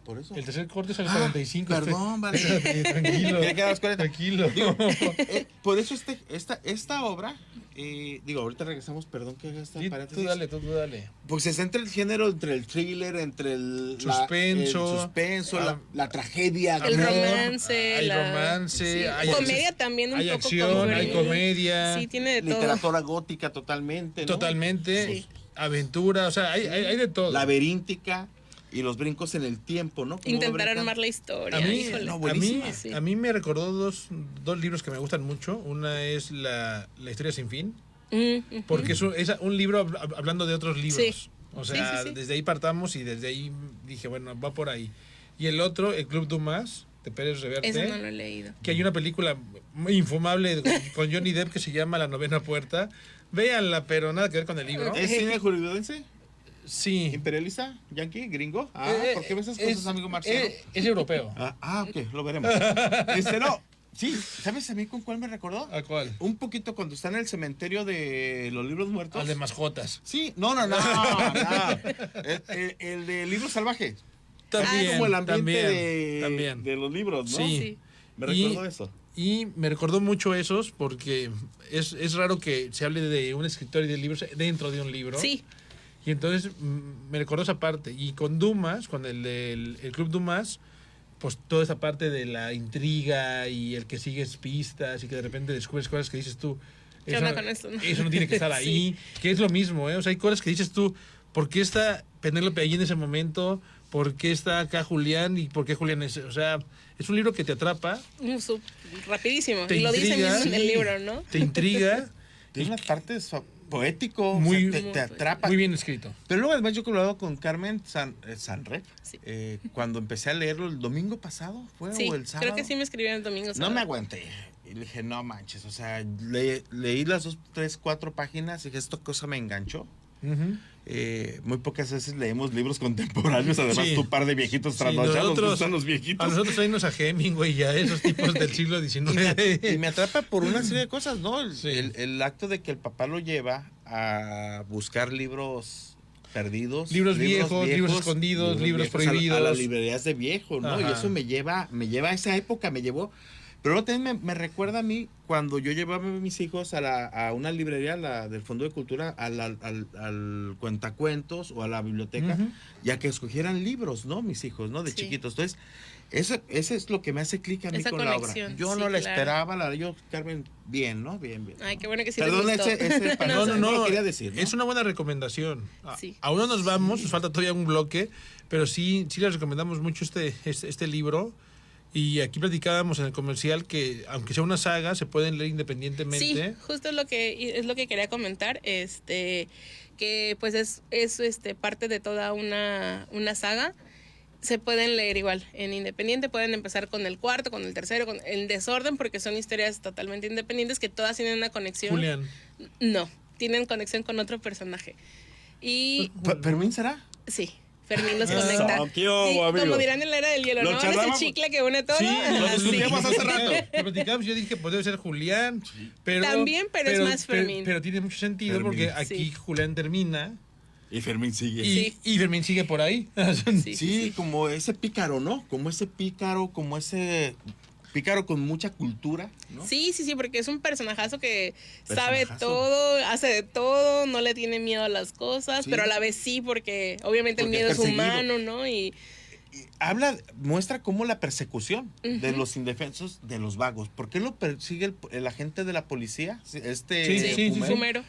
D: Por eso.
E: El tercer corte es al 45.
D: Perdón, vale.
E: Espérate, tranquilo.
D: Ya quedas 40.
E: Tranquilo.
D: Digo, por eso esta obra, ahorita regresamos, perdón que haga esta paréntesis.
E: Tú dale.
D: Pues está entre el género, entre el thriller, entre el
E: suspenso,
D: la tragedia,
F: el romance,
E: hay romance, hay
F: comedia también un
E: hay
F: poco
E: acción, hay comedia,
F: sí, tiene de todo.
D: Literatura gótica totalmente, ¿no?
E: Totalmente,
F: Sí.
E: Aventura, o sea, hay de todo.
D: Laberíntica y los brincos en el tiempo, ¿no? Como
F: Intentar
D: brincan.
F: armar la historia.
E: A mí me recordó dos libros que me gustan mucho. Una es la historia sin fin, porque es un libro hablando de otros libros.
F: Sí.
E: O sea,
F: Sí.
E: desde ahí partamos y desde ahí dije, bueno, va por ahí. Y el otro, El Club Dumas, de Pérez Reverte.
F: Eso no lo he leído.
E: Que hay una película muy infumable con Johnny Depp que se llama La Novena Puerta. Véanla, pero nada que ver con el libro.
D: ¿Es cine hollywoodense?
E: Sí.
D: ¿Imperialista? ¿Yankee? ¿Gringo? ¿Por qué ves esas
E: es-
D: cosas, amigo Marcelo?
E: Es europeo.
D: Ok, lo veremos. No, sí, ¿sabes a mí con cuál me recordó?
E: ¿A cuál?
D: Un poquito cuando está en el cementerio de los libros muertos.
E: Al de mascotas.
D: Sí, no. El de libro salvaje.
E: También,
D: como el ambiente
E: también.
D: de los libros, ¿no?
E: Sí.
D: Me recordó eso.
E: Y me recordó mucho esos porque es raro que se hable de un escritor y de libros dentro de un libro.
F: Sí.
E: Y entonces me recordó esa parte. Y con Dumas, con el Club Dumas, pues toda esa parte de la intriga y el que sigues pistas y que de repente descubres cosas que dices tú.
F: ¿Qué onda con esto?
E: Eso no tiene que estar ahí. Que es lo mismo, ¿eh? O sea, hay cosas que dices tú, ¿por qué está Penélope ahí en ese momento? ¿Por qué está acá Julián? ¿Y por qué Julián es? O sea, es un libro que te atrapa.
F: Rapidísimo.
E: Te
F: Y lo dice
E: intriga,
F: mismo en el libro, ¿no?
E: Te intriga.
D: Tiene unas partes poético,
E: Muy,
D: o sea, te atrapa.
E: Muy bien escrito.
D: Pero luego además yo he hablado con Carmen Sanrep, cuando empecé a leerlo el domingo pasado, ¿fue?
F: Sí,
D: ¿O el sábado?
F: creo que sí me escribieron el domingo.
D: No me aguanté. Y le dije, no manches, o sea, leí las 2, 3, 4 páginas y dije, esta cosa me enganchó. Muy pocas veces leemos libros contemporáneos, además tu par de viejitos trasnochados, son los viejitos.
E: A nosotros traemos a Hemingway y a esos tipos del siglo XIX.
D: Y me atrapa por una serie de cosas, ¿no? El acto de que el papá lo lleva a buscar libros perdidos.
E: Libros viejos, libros escondidos, libros prohibidos.
D: A las librerías de viejo, ¿no?
E: Ajá.
D: Y eso me lleva a esa época, me llevó. Pero luego también me recuerda a mí cuando yo llevaba a mis hijos a una librería, la del Fondo de Cultura, al cuentacuentos o a la biblioteca, ya que escogieran libros, ¿no? Mis hijos, ¿no? De chiquitos. Entonces, eso es lo que me hace clic a mí
F: Esa
D: con la obra.
F: conexión,
D: Yo
F: sí,
D: no la
F: claro.
D: esperaba, yo, Carmen, bien, ¿no? Bien.
F: Ay, qué bueno que sí
D: Perdón,
F: les gustó.
E: No,
D: lo quería decir, ¿no?
E: Es una buena recomendación.
F: Sí.
E: Aún no nos vamos, nos falta todavía un bloque, pero sí les recomendamos mucho este libro. Y aquí platicábamos en el comercial que, aunque sea una saga, se pueden leer independientemente.
F: Sí, justo es lo que quería comentar, que pues es parte de toda una saga. Se pueden leer igual en independiente, pueden empezar con el cuarto, con el tercero, con el desorden, porque son historias totalmente independientes que todas tienen una conexión.
E: Julián.
F: No, tienen conexión con otro personaje. Y
D: ¿Fermín será?
F: sí. Fermín los conecta.
D: ¿Qué hubo,
F: Sí, como dirán en la era del hielo,
D: Lo
F: ¿no? Es
D: charlábamos.
F: el chicle que une todo.
E: Sí,
F: Ajá,
E: lo
F: sí.
E: discutíamos hace rato. Lo platicábamos, yo dije, pues debe ser Julián. Pero,
F: También, pero es más Fermín.
E: Pero tiene mucho sentido
D: Fermín.
E: porque aquí Julián termina
D: Y Fermín sigue.
E: y Fermín sigue por ahí.
D: Sí, como ese pícaro, ¿no? Como ese pícaro con mucha cultura, ¿no?
F: Sí, porque es un personajazo que sabe todo, hace de todo, no le tiene miedo a las cosas,
D: Sí.
F: pero a la vez sí, porque obviamente el
D: Porque
F: miedo
D: es
F: es
D: perseguido.
F: humano, ¿no? Y
D: Muestra cómo la persecución de los indefensos, de los vagos. ¿Por qué lo persigue el agente de la policía?
E: Sí,
F: Fumero.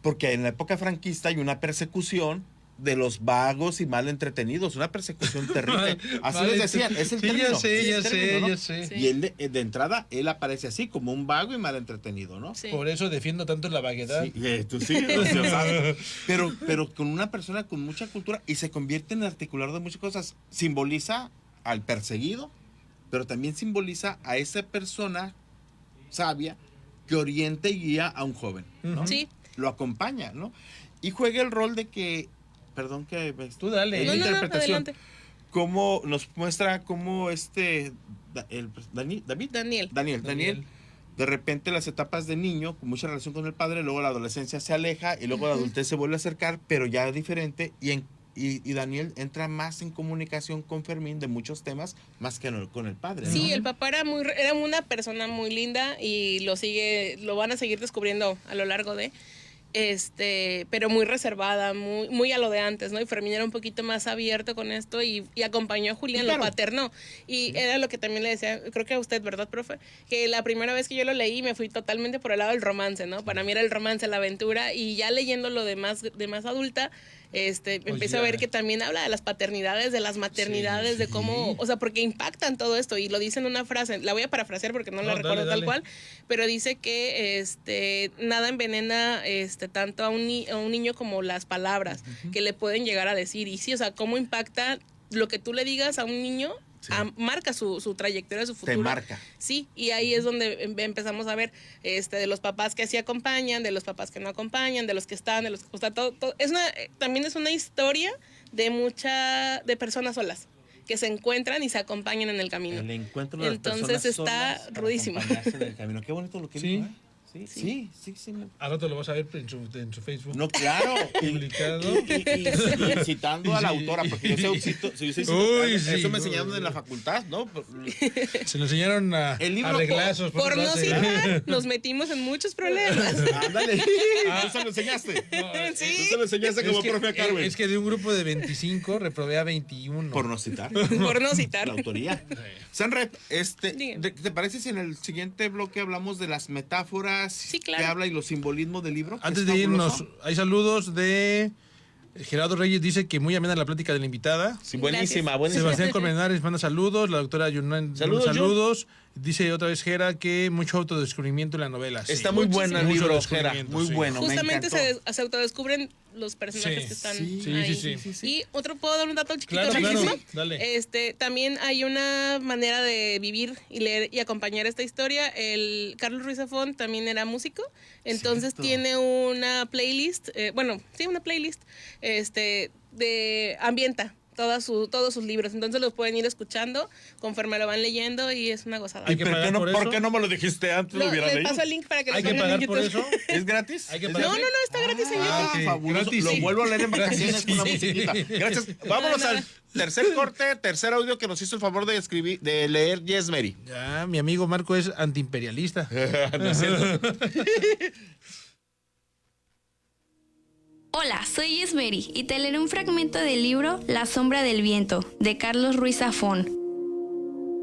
D: Porque en la época franquista hay una persecución de los vagos y mal entretenidos, una persecución terrible. Así les decían, es el término.
E: Ya sé.
D: Y él de entrada, él aparece así, como un vago y mal entretenido, ¿no?
E: Sí. Por eso defiendo tanto la vaguedad.
D: Sí, tú sí, pero con una persona con mucha cultura y se convierte en articulador de muchas cosas. Simboliza al perseguido, pero también simboliza a esa persona sabia que orienta y guía a un joven, ¿no?
F: Sí.
D: Lo acompaña, ¿no? Y juega el rol de que, perdón que
E: tú dale,
D: en la interpretación,
F: adelante.
D: cómo nos muestra cómo Daniel, de repente las etapas de niño, con mucha relación con el padre, luego la adolescencia se aleja y luego la adultez se vuelve a acercar, pero ya diferente, y Daniel entra más en comunicación con Fermín de muchos temas, más que con el padre, ¿no?
F: Sí, el papá era una persona muy linda y lo van a seguir descubriendo a lo largo de... pero muy reservada, muy a lo de antes, ¿no? Y Fermín era un poquito más abierto con esto y acompañó a Julián, lo paternó. Y era lo que también le decía, creo que a usted, ¿verdad, profe? Que la primera vez que yo lo leí me fui totalmente por el lado del romance, ¿no? Para mí era el romance, la aventura, y ya leyéndolo de más adulta, empecé a ver que también habla de las paternidades, de las maternidades, de cómo, o sea, porque impactan todo esto, y lo dice en una frase, la voy a parafrasear porque no la recuerdo tal cual, pero dice que nada envenena tanto a un niño como las palabras que le pueden llegar a decir. Y sí, o sea, cómo impacta lo que tú le digas a un niño. Sí. Marca su trayectoria, su futuro.
D: Te marca.
F: Sí, y ahí es donde empezamos a ver de los papás que sí acompañan, de los papás que no acompañan, de los que están, de los que... O sea, todo también es una historia de personas solas que se encuentran y se acompañan en el camino.
D: El encuentro de las
F: Entonces está rudísimo.
D: En el camino. Qué bonito lo que dijo, ¿eh? Sí.
E: Al rato lo vas a ver en su Facebook.
D: No, claro.
E: Publicado.
D: Y citando a la autora, porque yo eso me enseñaron en la facultad, ¿no?
E: Se lo enseñaron a reglazos.
F: Por no citar, nos metimos en muchos problemas.
D: Ándale. ¿Tú se lo enseñaste? Sí. Tú se lo enseñaste como profe a Carmen.
E: Es que de un grupo de 25 reprobé a 21.
D: Por no citar. La autoría. Sanred, ¿te parece si en el siguiente bloque hablamos de las metáforas que habla y los simbolismos del libro?
E: Antes de irnos, hay saludos de Gerardo Reyes, dice que muy amena la plática de la invitada.
D: Sí, buenísima.
E: Sebastián Colmenares manda saludos, la doctora Yunán saludos. Dice otra vez Gera que mucho autodescubrimiento en la novela.
D: Está muy bueno el libro, Gera. Muy bueno.
F: Justamente se autodescubren los personajes que están ahí.
E: Sí.
F: Y ¿puedo dar un dato chiquito?
E: Claro, dale.
F: También hay una manera de vivir y leer y acompañar esta historia. El Carlos Ruiz Zafón también era músico, entonces tiene una playlist, una playlist de ambienta todos sus libros, entonces los pueden ir escuchando conforme lo van leyendo y es una gozada.
D: ¿Y por qué no me lo dijiste antes? Lo hubiera leído.
F: Les paso el link para que lo
E: pongan en YouTube. ¿Hay que pagar por eso?
D: ¿Es gratis?
F: No, está gratis en YouTube.
D: Okay. Fabuloso. Lo vuelvo a leer en vacaciones con una musiquita. Gracias. Vámonos al tercer corte, tercer audio que nos hizo el favor de leer Yes Mary.
E: Ya, mi amigo Marco es antiimperialista.
D: No es cierto.
G: Hola, soy Esmeri y te leeré un fragmento del libro La sombra del viento, de Carlos Ruiz Zafón.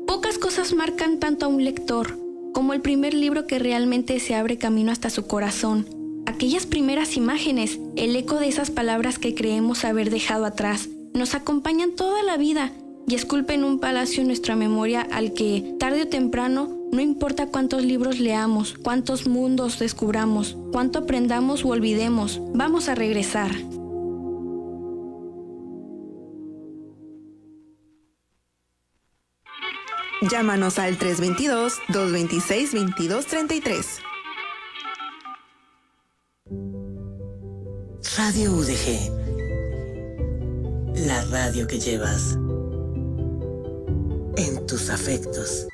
G: Pocas cosas marcan tanto a un lector como el primer libro que realmente se abre camino hasta su corazón. Aquellas primeras imágenes, el eco de esas palabras que creemos haber dejado atrás, nos acompañan toda la vida y esculpen un palacio en nuestra memoria al que, tarde o temprano, no importa cuántos libros leamos, cuántos mundos descubramos, cuánto aprendamos o olvidemos, vamos a regresar.
C: Llámanos al 322-226-2233.
A: Radio UDG. La radio que llevas en tus afectos.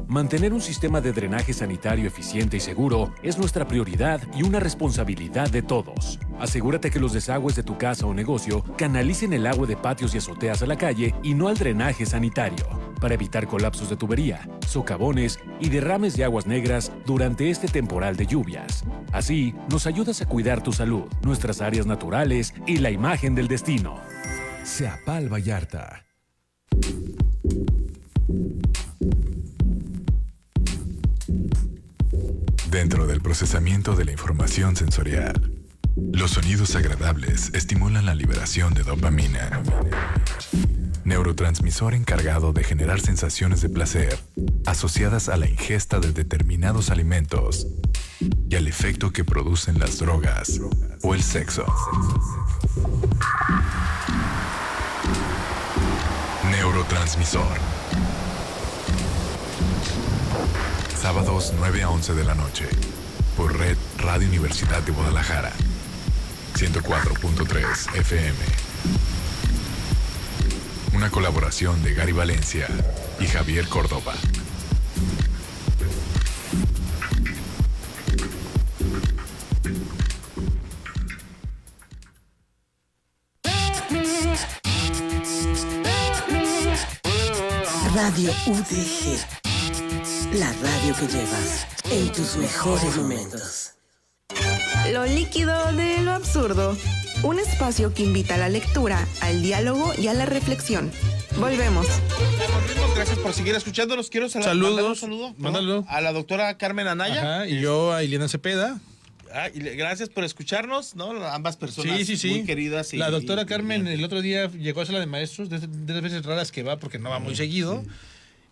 P: Mantener un sistema de drenaje sanitario eficiente y seguro es nuestra prioridad y una responsabilidad de todos. Asegúrate que los desagües de tu casa o negocio canalicen el agua de patios y azoteas a la calle y no al drenaje sanitario, para evitar colapsos de tubería, socavones y derrames de aguas negras durante este temporal de lluvias. Así, nos ayudas a cuidar tu salud, nuestras áreas naturales y la imagen del destino. Ceapal Vallarta.
Q: Dentro del procesamiento de la información sensorial, Los sonidos agradables estimulan la liberación de dopamina, neurotransmisor encargado de generar sensaciones de placer asociadas a la ingesta de determinados alimentos y al efecto que producen las drogas o el sexo. Neurotransmisor. Sábados 9 a 11 de la noche por Red Radio Universidad de Guadalajara. 104.3 FM. Una colaboración de Gary Valencia y Javier Córdoba.
A: Radio UDG. La radio que llevas en tus mejores momentos.
C: Lo líquido de lo absurdo. Un espacio que invita a la lectura, al diálogo y a la reflexión. Volvemos.
D: Gracias por seguir escuchándonos. Quiero mandar un saludo
E: Mándalo.
D: a la doctora Carmen Anaya.
E: Ajá, y yo a Ileana Cepeda.
D: Y gracias por escucharnos, ¿no? Ambas personas muy queridas.
E: La doctora Carmen el otro día llegó a sala de maestros, de las veces raras que va, porque no va muy seguido.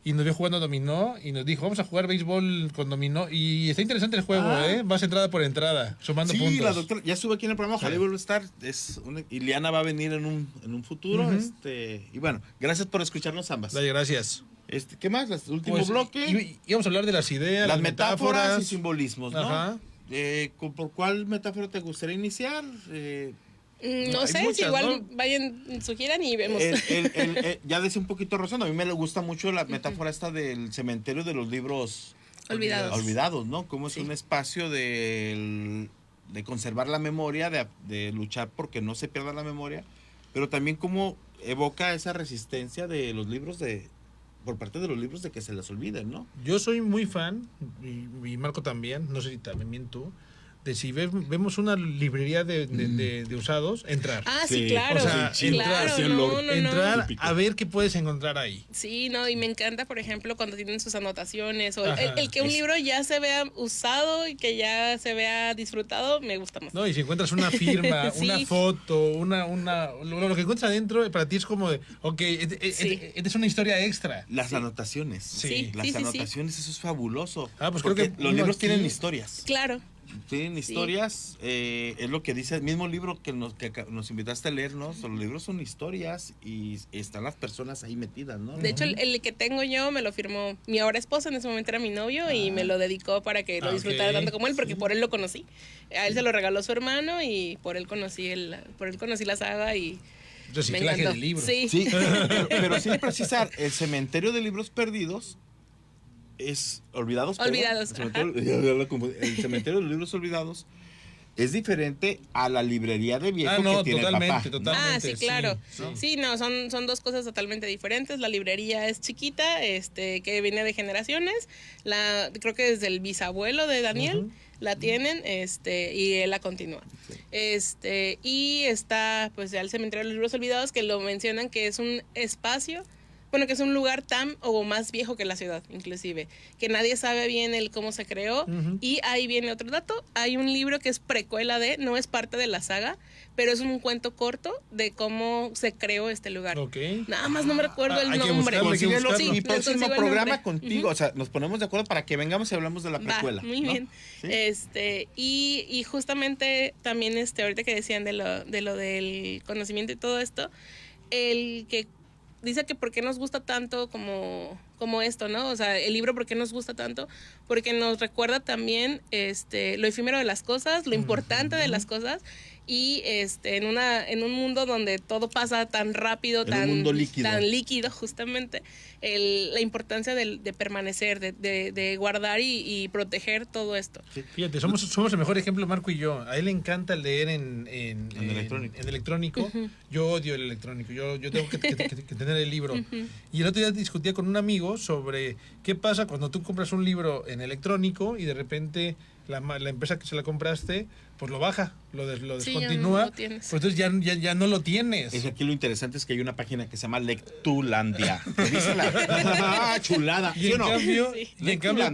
E: Y nos vio jugando dominó y nos dijo, vamos a jugar béisbol con dominó. Y está interesante el juego, Vas entrada por entrada, sumando puntos.
D: Sí, la doctora ya estuvo aquí en el programa, ojalá vuelva a estar. Ileana va a venir en un futuro. Y bueno, gracias por escucharnos ambas.
E: Dale, gracias.
D: ¿Qué más? El último bloque.
E: Íbamos a hablar de las ideas,
D: las metáforas y simbolismos, ¿no?
E: Ajá.
D: ¿Por cuál metáfora te gustaría iniciar?
F: No sé, muchas, si igual vayan, sugieran y vemos.
D: Ya decía un poquito razón, a mí me gusta mucho la metáfora esta del cementerio de los libros olvidados, ¿no? Como es un espacio de conservar la memoria, de luchar porque no se pierda la memoria, pero también como evoca esa resistencia de los libros por parte de los libros de que se les olviden, ¿no?
E: Yo soy muy fan, y Marco también, no sé si también tú, de si vemos una librería de usados, entrar.
F: Ah, sí, claro.
E: O sea, entrar
F: no.
E: A ver qué puedes encontrar ahí.
F: Sí, no, y me encanta, por ejemplo, cuando tienen sus anotaciones o el que un libro ya se vea usado y que ya se vea disfrutado, me gusta más.
E: No, y si encuentras una firma, una foto, lo que encuentras adentro, para ti es como de, ok, esta es una historia extra.
D: Las anotaciones.
E: Sí.
D: Las anotaciones, eso es fabuloso.
E: Pues creo que
D: los libros tienen historias.
F: Claro.
D: Tienen historias, es lo que dice el mismo libro que nos invitaste a leernos. Los libros son historias y están las personas ahí metidas, ¿no?
F: De hecho, el que tengo yo me lo firmó mi ahora esposo, en ese momento era mi novio, y me lo dedicó para que lo disfrutara tanto como él, porque por él lo conocí. A él se lo regaló su hermano y por él conocí la saga y
E: reciclaje de libros.
F: Sí.
D: Pero sin precisar, el cementerio de libros perdidos es olvidados. El cementerio de los libros olvidados es diferente a la librería de viejo que tiene el papá.
F: Totalmente. Sí, claro. Sí, no, son dos cosas totalmente diferentes. La librería es chiquita, que viene de generaciones. Creo que desde el bisabuelo de Daniel la tienen, y él la continúa. Y está, pues, ya el cementerio de los libros olvidados, que lo mencionan que es un espacio. Bueno, que es un lugar tan o más viejo que la ciudad, inclusive, que nadie sabe bien cómo se creó. Y ahí viene otro dato. Hay un libro que es precuela no es parte de la saga, pero es un cuento corto de cómo se creó este lugar. Nada más no me recuerdo el nombre.
D: Mi próximo programa contigo, o sea, nos ponemos de acuerdo para que vengamos y hablamos de la precuela.
F: Muy bien. ¿Sí? Y justamente también ahorita que decían de lo del conocimiento y todo esto, el que dice que por qué nos gusta tanto como esto, ¿no? O sea, el libro, ¿por qué nos gusta tanto? Porque nos recuerda también lo efímero de las cosas, lo importante de las cosas, y en un mundo donde todo pasa tan rápido, tan líquido, justamente, la importancia de permanecer, de guardar y proteger todo esto.
E: Sí. Fíjate, somos el mejor ejemplo, Marco y yo. A él le encanta leer en electrónico. Yo odio el electrónico. Yo tengo que tener el libro. Y el otro día discutía con un amigo sobre qué pasa cuando tú compras un libro en electrónico y de repente la empresa que se la compraste pues lo baja, lo descontinúa, pues entonces ya no lo tienes.
D: Aquí lo interesante es que hay una página que se llama Lectulandia. Chulada.
E: Y en cambio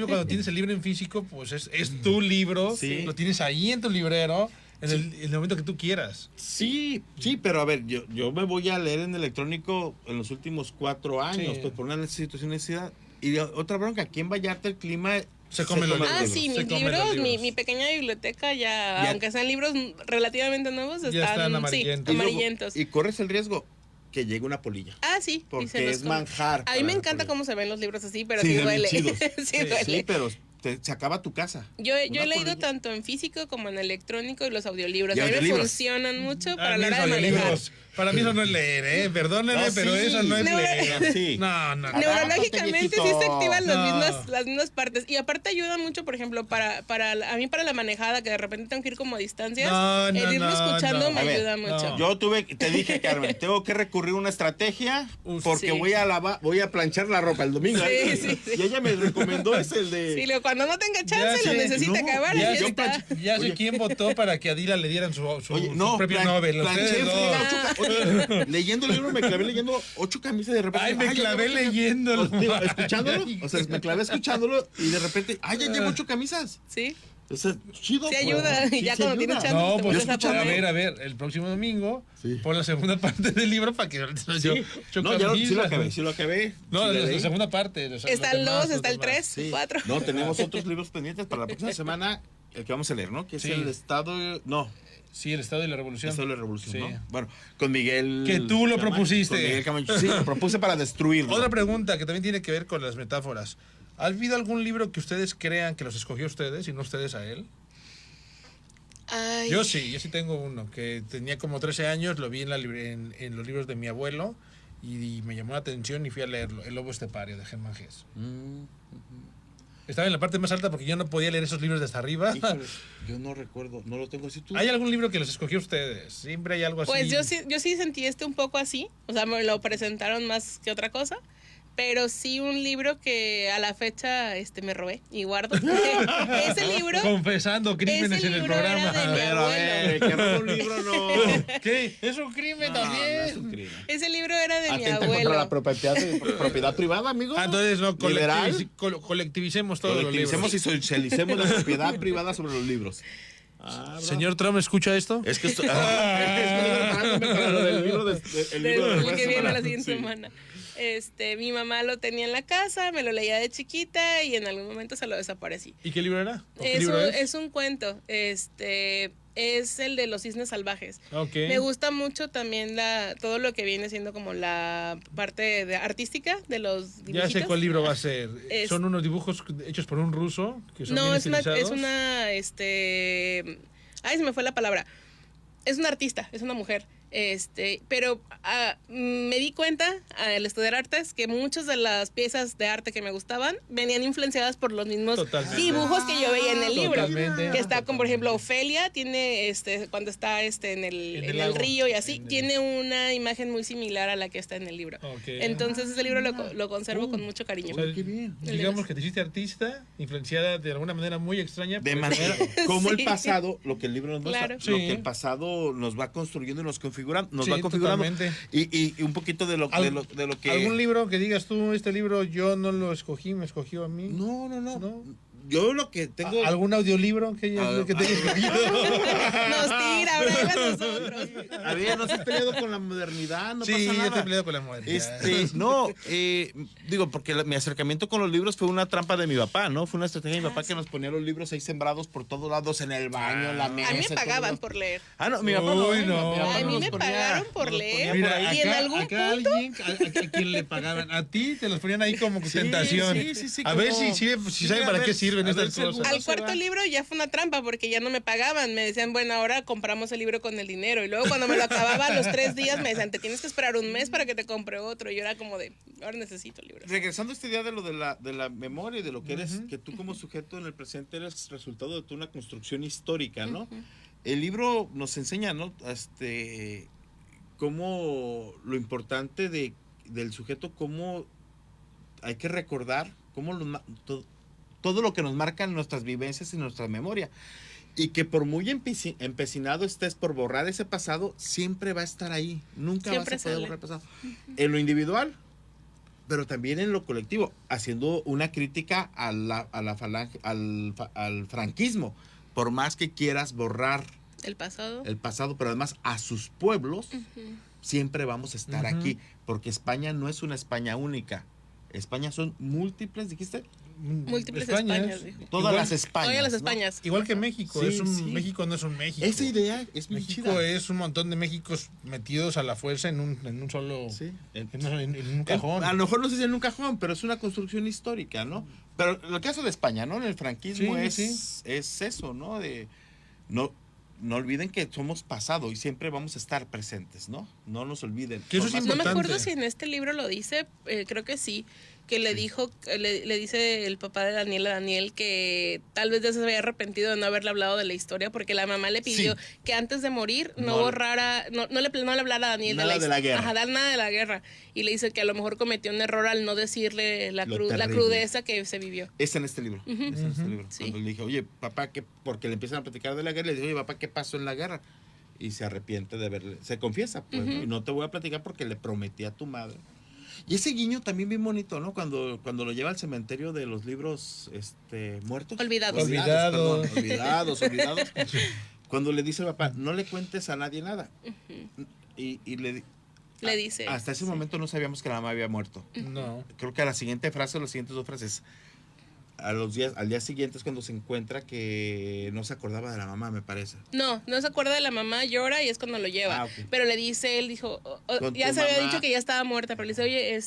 E: cuando tienes el libro en físico, pues es tu libro, lo tienes ahí en tu librero en el momento que tú quieras.
D: Sí, pero a ver, yo me voy a leer en electrónico en los últimos 4 años, pues por una situación de necesidad. Y otra bronca, aquí en Vallarta el clima...
E: Se come los libros.
F: Ah, sí, mis libros, mi pequeña biblioteca ya, aunque sean libros relativamente nuevos, están
E: amarillentos.
F: Sí, amarillentos.
D: Y corres el riesgo que llegue una polilla.
F: Ah, sí.
D: Porque es manjar.
F: A mí me encanta cómo se ven los libros así, pero sí duele. sí, duele.
D: Sí, pero se acaba tu casa.
F: Yo he leído tanto en físico como en electrónico y los audiolibros. A mí me funcionan mucho para la hora de manejar.
E: Para mí eso no es leer, perdónenme, pero eso no es leer.
D: Sí.
E: No.
F: Neurológicamente sí se activan las mismas partes. Y aparte ayuda mucho, por ejemplo, a mí para la manejada, que de repente tengo que ir como a distancias, el irlo escuchando me ayuda mucho.
D: Yo te dije, Carmen, tengo que recurrir a una estrategia porque voy a planchar la ropa el domingo.
F: Sí.
D: Y ella me recomendó el de...
F: Sí, cuando no tenga chance, lo necesita acabar.
E: Ya sé quién votó para que a Adila le dieran su premio Nobel.
D: Leyendo el libro me clavé leyendo 8 camisas de repente.
E: Ay, me clavé leyéndolo.
D: Escuchándolo. O sea, me clavé escuchándolo y de repente, ya llevo 8 camisas.
F: Sí.
D: O sea, chido.
F: Sí ayuda. Y ya cuando tienes chance.
E: No, pues a ver, el próximo domingo pon la segunda parte del libro para que
D: sí lo acabé.
E: No, la segunda parte.
F: Está el 2, está el 3, 4.
D: No, tenemos otros libros pendientes para la próxima semana, el que vamos a leer, ¿no? Que es el Estado... No.
E: Sí, el Estado de la Revolución.
D: El Estado de la Revolución, ¿no? Bueno, con Miguel...
E: Que tú lo propusiste.
D: Con Miguel Camacho. Sí, lo propuse para destruirlo.
E: Otra pregunta que también tiene que ver con las metáforas. ¿Ha habido algún libro que ustedes crean que los escogió ustedes y no ustedes a él?
F: Ay.
E: Yo sí tengo uno que tenía como 13 años, lo vi en los libros de mi abuelo y me llamó la atención y fui a leerlo, El Lobo Estepario, de Germán Gess. Estaba en la parte más alta porque yo no podía leer esos libros de hasta arriba.
D: Híjole, yo no recuerdo, no lo tengo así. ¿Tú?
E: ¿Hay algún libro que los escogió ustedes? Siempre hay algo así.
F: Pues yo sí sentí un poco así, o sea, me lo presentaron más que otra cosa. Pero sí un libro que a la fecha me robé y guardo. Ese libro...
E: Confesando crímenes en el programa.
D: A ver, que roba un libro no...
E: ¿Qué? ¿Es un crimen también?
D: No es un crimen.
F: Ese libro era de mi
D: Atenta
F: abuelo.
D: contra la propiedad privada, amigo.
E: Entonces no, colectivicemos todos los libros.
D: Colectivicemos y socialicemos la propiedad privada sobre los libros.
E: Señor Trump, ¿escucha esto?
D: Es que estoy preparándome para lo del libro de
F: que viene la siguiente semana. Mi mamá lo tenía en la casa, me lo leía de chiquita y en algún momento se lo desaparecí.
E: ¿Y qué libro era?
F: Es un cuento. Es el de los cisnes salvajes.
E: Okay.
F: Me gusta mucho también todo lo que viene siendo como la parte artística de los dibujitos.
E: Ya sé cuál libro va a ser. Son unos dibujos hechos por un ruso que son bien estilizados.
F: Ay, se me fue la palabra. Es una artista, es una mujer. Pero me di cuenta al estudiar artes que muchas de las piezas de arte que me gustaban venían influenciadas por los mismos dibujos que yo veía en el libro. Que está como por ejemplo Ofelia tiene cuando está en el río y así tiene una imagen muy similar a la que está en el libro. Entonces ese libro lo conservo con mucho cariño.
E: O sea, digamos que te hiciste artista influenciada de alguna manera muy extraña.
D: De manera como el pasado, lo que el libro nos muestra,
E: Claro.
D: lo que el pasado nos va construyendo y nos va configurando y un poquito de lo que...
E: ¿Algún libro que digas tú, este libro yo no lo escogí, me escogió a mí?
D: No. Yo lo que tengo...
E: ¿Algún audiolibro que te haya escogido?
F: Nos tira, ahora a nosotros.
D: A ver, no se ha peleado con la modernidad, no pasa nada.
E: Sí, yo te he peleado con la modernidad.
D: Digo, porque mi acercamiento con los libros fue una trampa de mi papá, ¿no? Fue una estrategia de mi papá que nos ponía los libros ahí sembrados por todos lados, en el baño, en la mesa.
F: A mí me pagaban por leer.
D: No, mi papá no.
F: A mí me pagaron por leer.
E: Mira,
F: y en algún
E: punto... ¿A quién le pagaban? A ti te los ponían ahí como tentación.
D: Sí,
E: a ver si saben para qué sirven estas cosas.
F: Al cuarto libro ya fue una trampa porque ya no me pagaban. Me decían, bueno, ahora compramos el libro con el dinero. Y luego cuando me lo acababa a los 3 días me decían, te tienes que esperar un mes para que te compre otro. Y yo era como de, ahora necesito libros.
D: Regresando a esta idea de lo de la memoria y de lo que eres, que tú como sujeto en el presente eres resultado de una construcción histórica, ¿no? El libro nos enseña, ¿no? Cómo lo importante del sujeto, cómo hay que recordar, cómo todo lo que nos marcan nuestras vivencias y nuestra memoria. Y que por muy empecinado estés por borrar ese pasado, siempre va a estar ahí. Nunca vas a poder borrar el pasado. En lo individual, pero también en lo colectivo, haciendo una crítica a la falange, al franquismo. Por más que quieras borrar
F: El pasado.
R: El pasado, pero además a sus pueblos siempre vamos a estar aquí, porque España no es una España única. España son múltiples, dijiste.
F: Múltiples Españas, dijo.
R: Todas las Españas.
F: Todas las Españas.
E: Igual que México.
R: Sí,
E: México no es un México.
R: Esa idea es muy
E: México
R: chida.
E: es un montón de Méxicos metidos a la fuerza en un solo.
R: Sí.
E: En un cajón.
R: A lo mejor no sé si en un cajón, pero es una construcción histórica, ¿no? Pero el caso de España, ¿no? En el franquismo es eso, ¿no? No olviden que somos pasado y siempre vamos a estar presentes, ¿no? No nos olviden.
E: Que eso es importante.
F: No me acuerdo si en este libro lo dice, creo que sí, que le dijo, le dice el papá de Daniel a Daniel que tal vez ya se había arrepentido de no haberle hablado de la historia porque la mamá le pidió que antes de morir no borrara, no le hablara a Daniel
R: nada de la guerra.
F: Ajá, nada de la guerra. Y le dice que a lo mejor cometió un error al no decirle la crudeza que se vivió.
R: Es en este libro. Es en este libro. Sí. Cuando le dije, oye, papá, porque le empiezan a platicar de la guerra, le dije, oye, papá, ¿qué pasó en la guerra? Y se arrepiente de verle, se confiesa, pues, ¿no? Y no te voy a platicar porque le prometí a tu madre. Y ese guiño también bien bonito, ¿no? Cuando lo lleva al cementerio de los libros muertos.
F: Olvidados.
R: Olvidados. Cuando le dice al papá, no le cuentes a nadie nada. Y le
F: dice.
R: Hasta ese momento no sabíamos que la mamá había muerto.
E: No.
R: Creo que a la siguiente frase, las siguientes dos frases, al día siguiente es cuando se encuentra que no se acordaba de la mamá, me parece.
F: No se acuerda de la mamá, llora y es cuando lo lleva.
R: Okay.
F: Pero le dice, él dijo, ya se había dicho que ya estaba muerta, pero le dice, oye,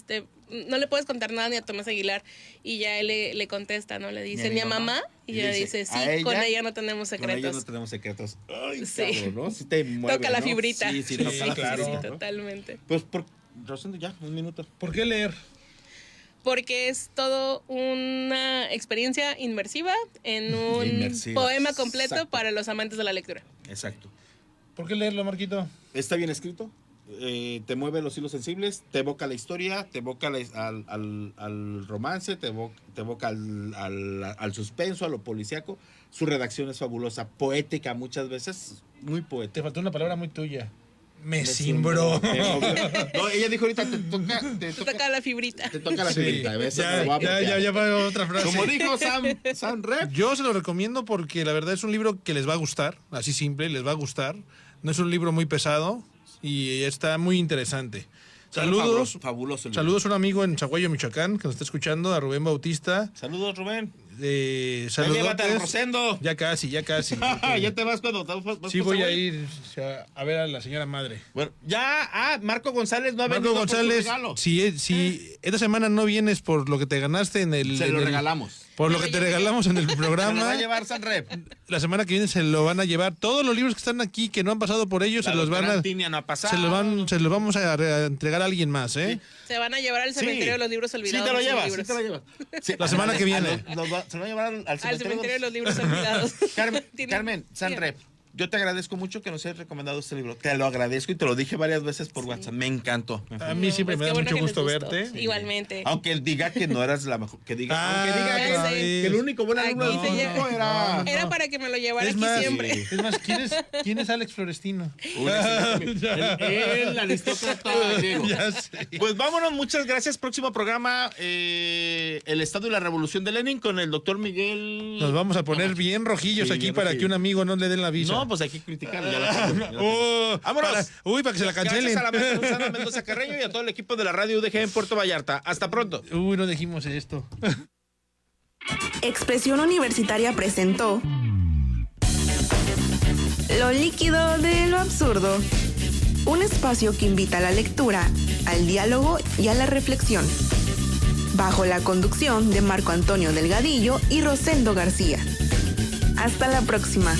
F: no le puedes contar nada ni a Tomás Aguilar. Y ya él le contesta, ¿no? Le dice, ni a mamá. Y ella dice, sí, con ella no tenemos secretos.
R: Con ella no tenemos secretos. Ay,
F: sí.
R: Cabrón, ¿no? Sí te mueve,
F: toca la
R: ¿no?
F: fibrita.
R: Sí, toca la
E: claro.
R: fibrita, ¿no?
F: Totalmente.
R: Pues, Rosendo, ya, un minuto.
E: ¿Por qué leer?
F: Porque es todo una experiencia inmersiva en un poema completo. Exacto. Para los amantes de la lectura.
R: Exacto.
E: ¿Por qué leerlo, Marquito?
R: Está bien escrito, te mueve los hilos sensibles, te evoca la historia, te evoca al romance, te evoca al suspenso, a lo policíaco. Su redacción es fabulosa, poética muchas veces, muy poética.
E: Te faltó una palabra muy tuya. Me cimbró.
R: No, ella dijo ahorita, te
F: toca la fibrita.
R: Te toca la fibrita.
E: Ya va otra frase.
R: Como dijo Sam Rep.
E: Yo se lo recomiendo porque la verdad es un libro que les va a gustar, así simple, les va a gustar. No es un libro muy pesado y está muy interesante. Saludos.
R: Fabuloso.
E: Saludos a un amigo en Zaguayo, Michoacán, que nos está escuchando, a Rubén Bautista.
R: Saludos, Rubén.
E: Saludos.
R: Llévate al Rosendo.
E: Ya casi.
R: Ya te vas cuando vas.
E: Sí, voy a ir a ver a la señora madre.
R: Bueno, ya, Marco González no ha venido.
E: Marco González, si esta semana no vienes por lo que te ganaste en el...
R: Se lo regalamos.
E: Por lo que te regalamos en el programa.
R: Se lo va a llevar San Rep.
E: La semana que viene se lo van a llevar. Todos los libros que están aquí, que no han pasado por ellos, se los van a...
R: No ha pasado.
E: Se los vamos a entregar a alguien más, ¿eh?
F: Sí. Se van a llevar al cementerio de los libros olvidados.
R: Sí, te lo llevas.
E: Sí, la semana que viene.
R: Se lo va a llevar al
F: cementerio de los libros olvidados.
R: Carmen, San Rep, yo te agradezco mucho que nos hayas recomendado este libro. Te lo agradezco y te lo dije varias veces por WhatsApp. Me encantó.
E: A mí siempre me da mucho gusto verte.
F: Igualmente.
R: Aunque él diga que no eras la mejor. Que diga que el único buen alumno del grupo era...
F: Era para que me lo llevara aquí siempre.
E: Es más, ¿quién es Alex Florestino?
R: El aristócrata. Pues vámonos, muchas gracias. Próximo programa, El Estado y la Revolución de Lenin con el doctor Miguel.
E: Nos vamos a poner bien rojillos aquí para que un amigo no le dé la visa.
R: No, pues hay que criticarlo.
E: Vámonos. Para que se la cancelen.
R: Gracias a la maestra Susana Mendoza Carreño y a todo el equipo de la radio UDG en Puerto Vallarta. Hasta pronto.
E: No dijimos esto.
C: Expresión Universitaria presentó Lo líquido de lo absurdo. Un espacio que invita a la lectura, al diálogo y a la reflexión. Bajo la conducción de Marco Antonio Delgadillo y Rosendo García. Hasta la próxima.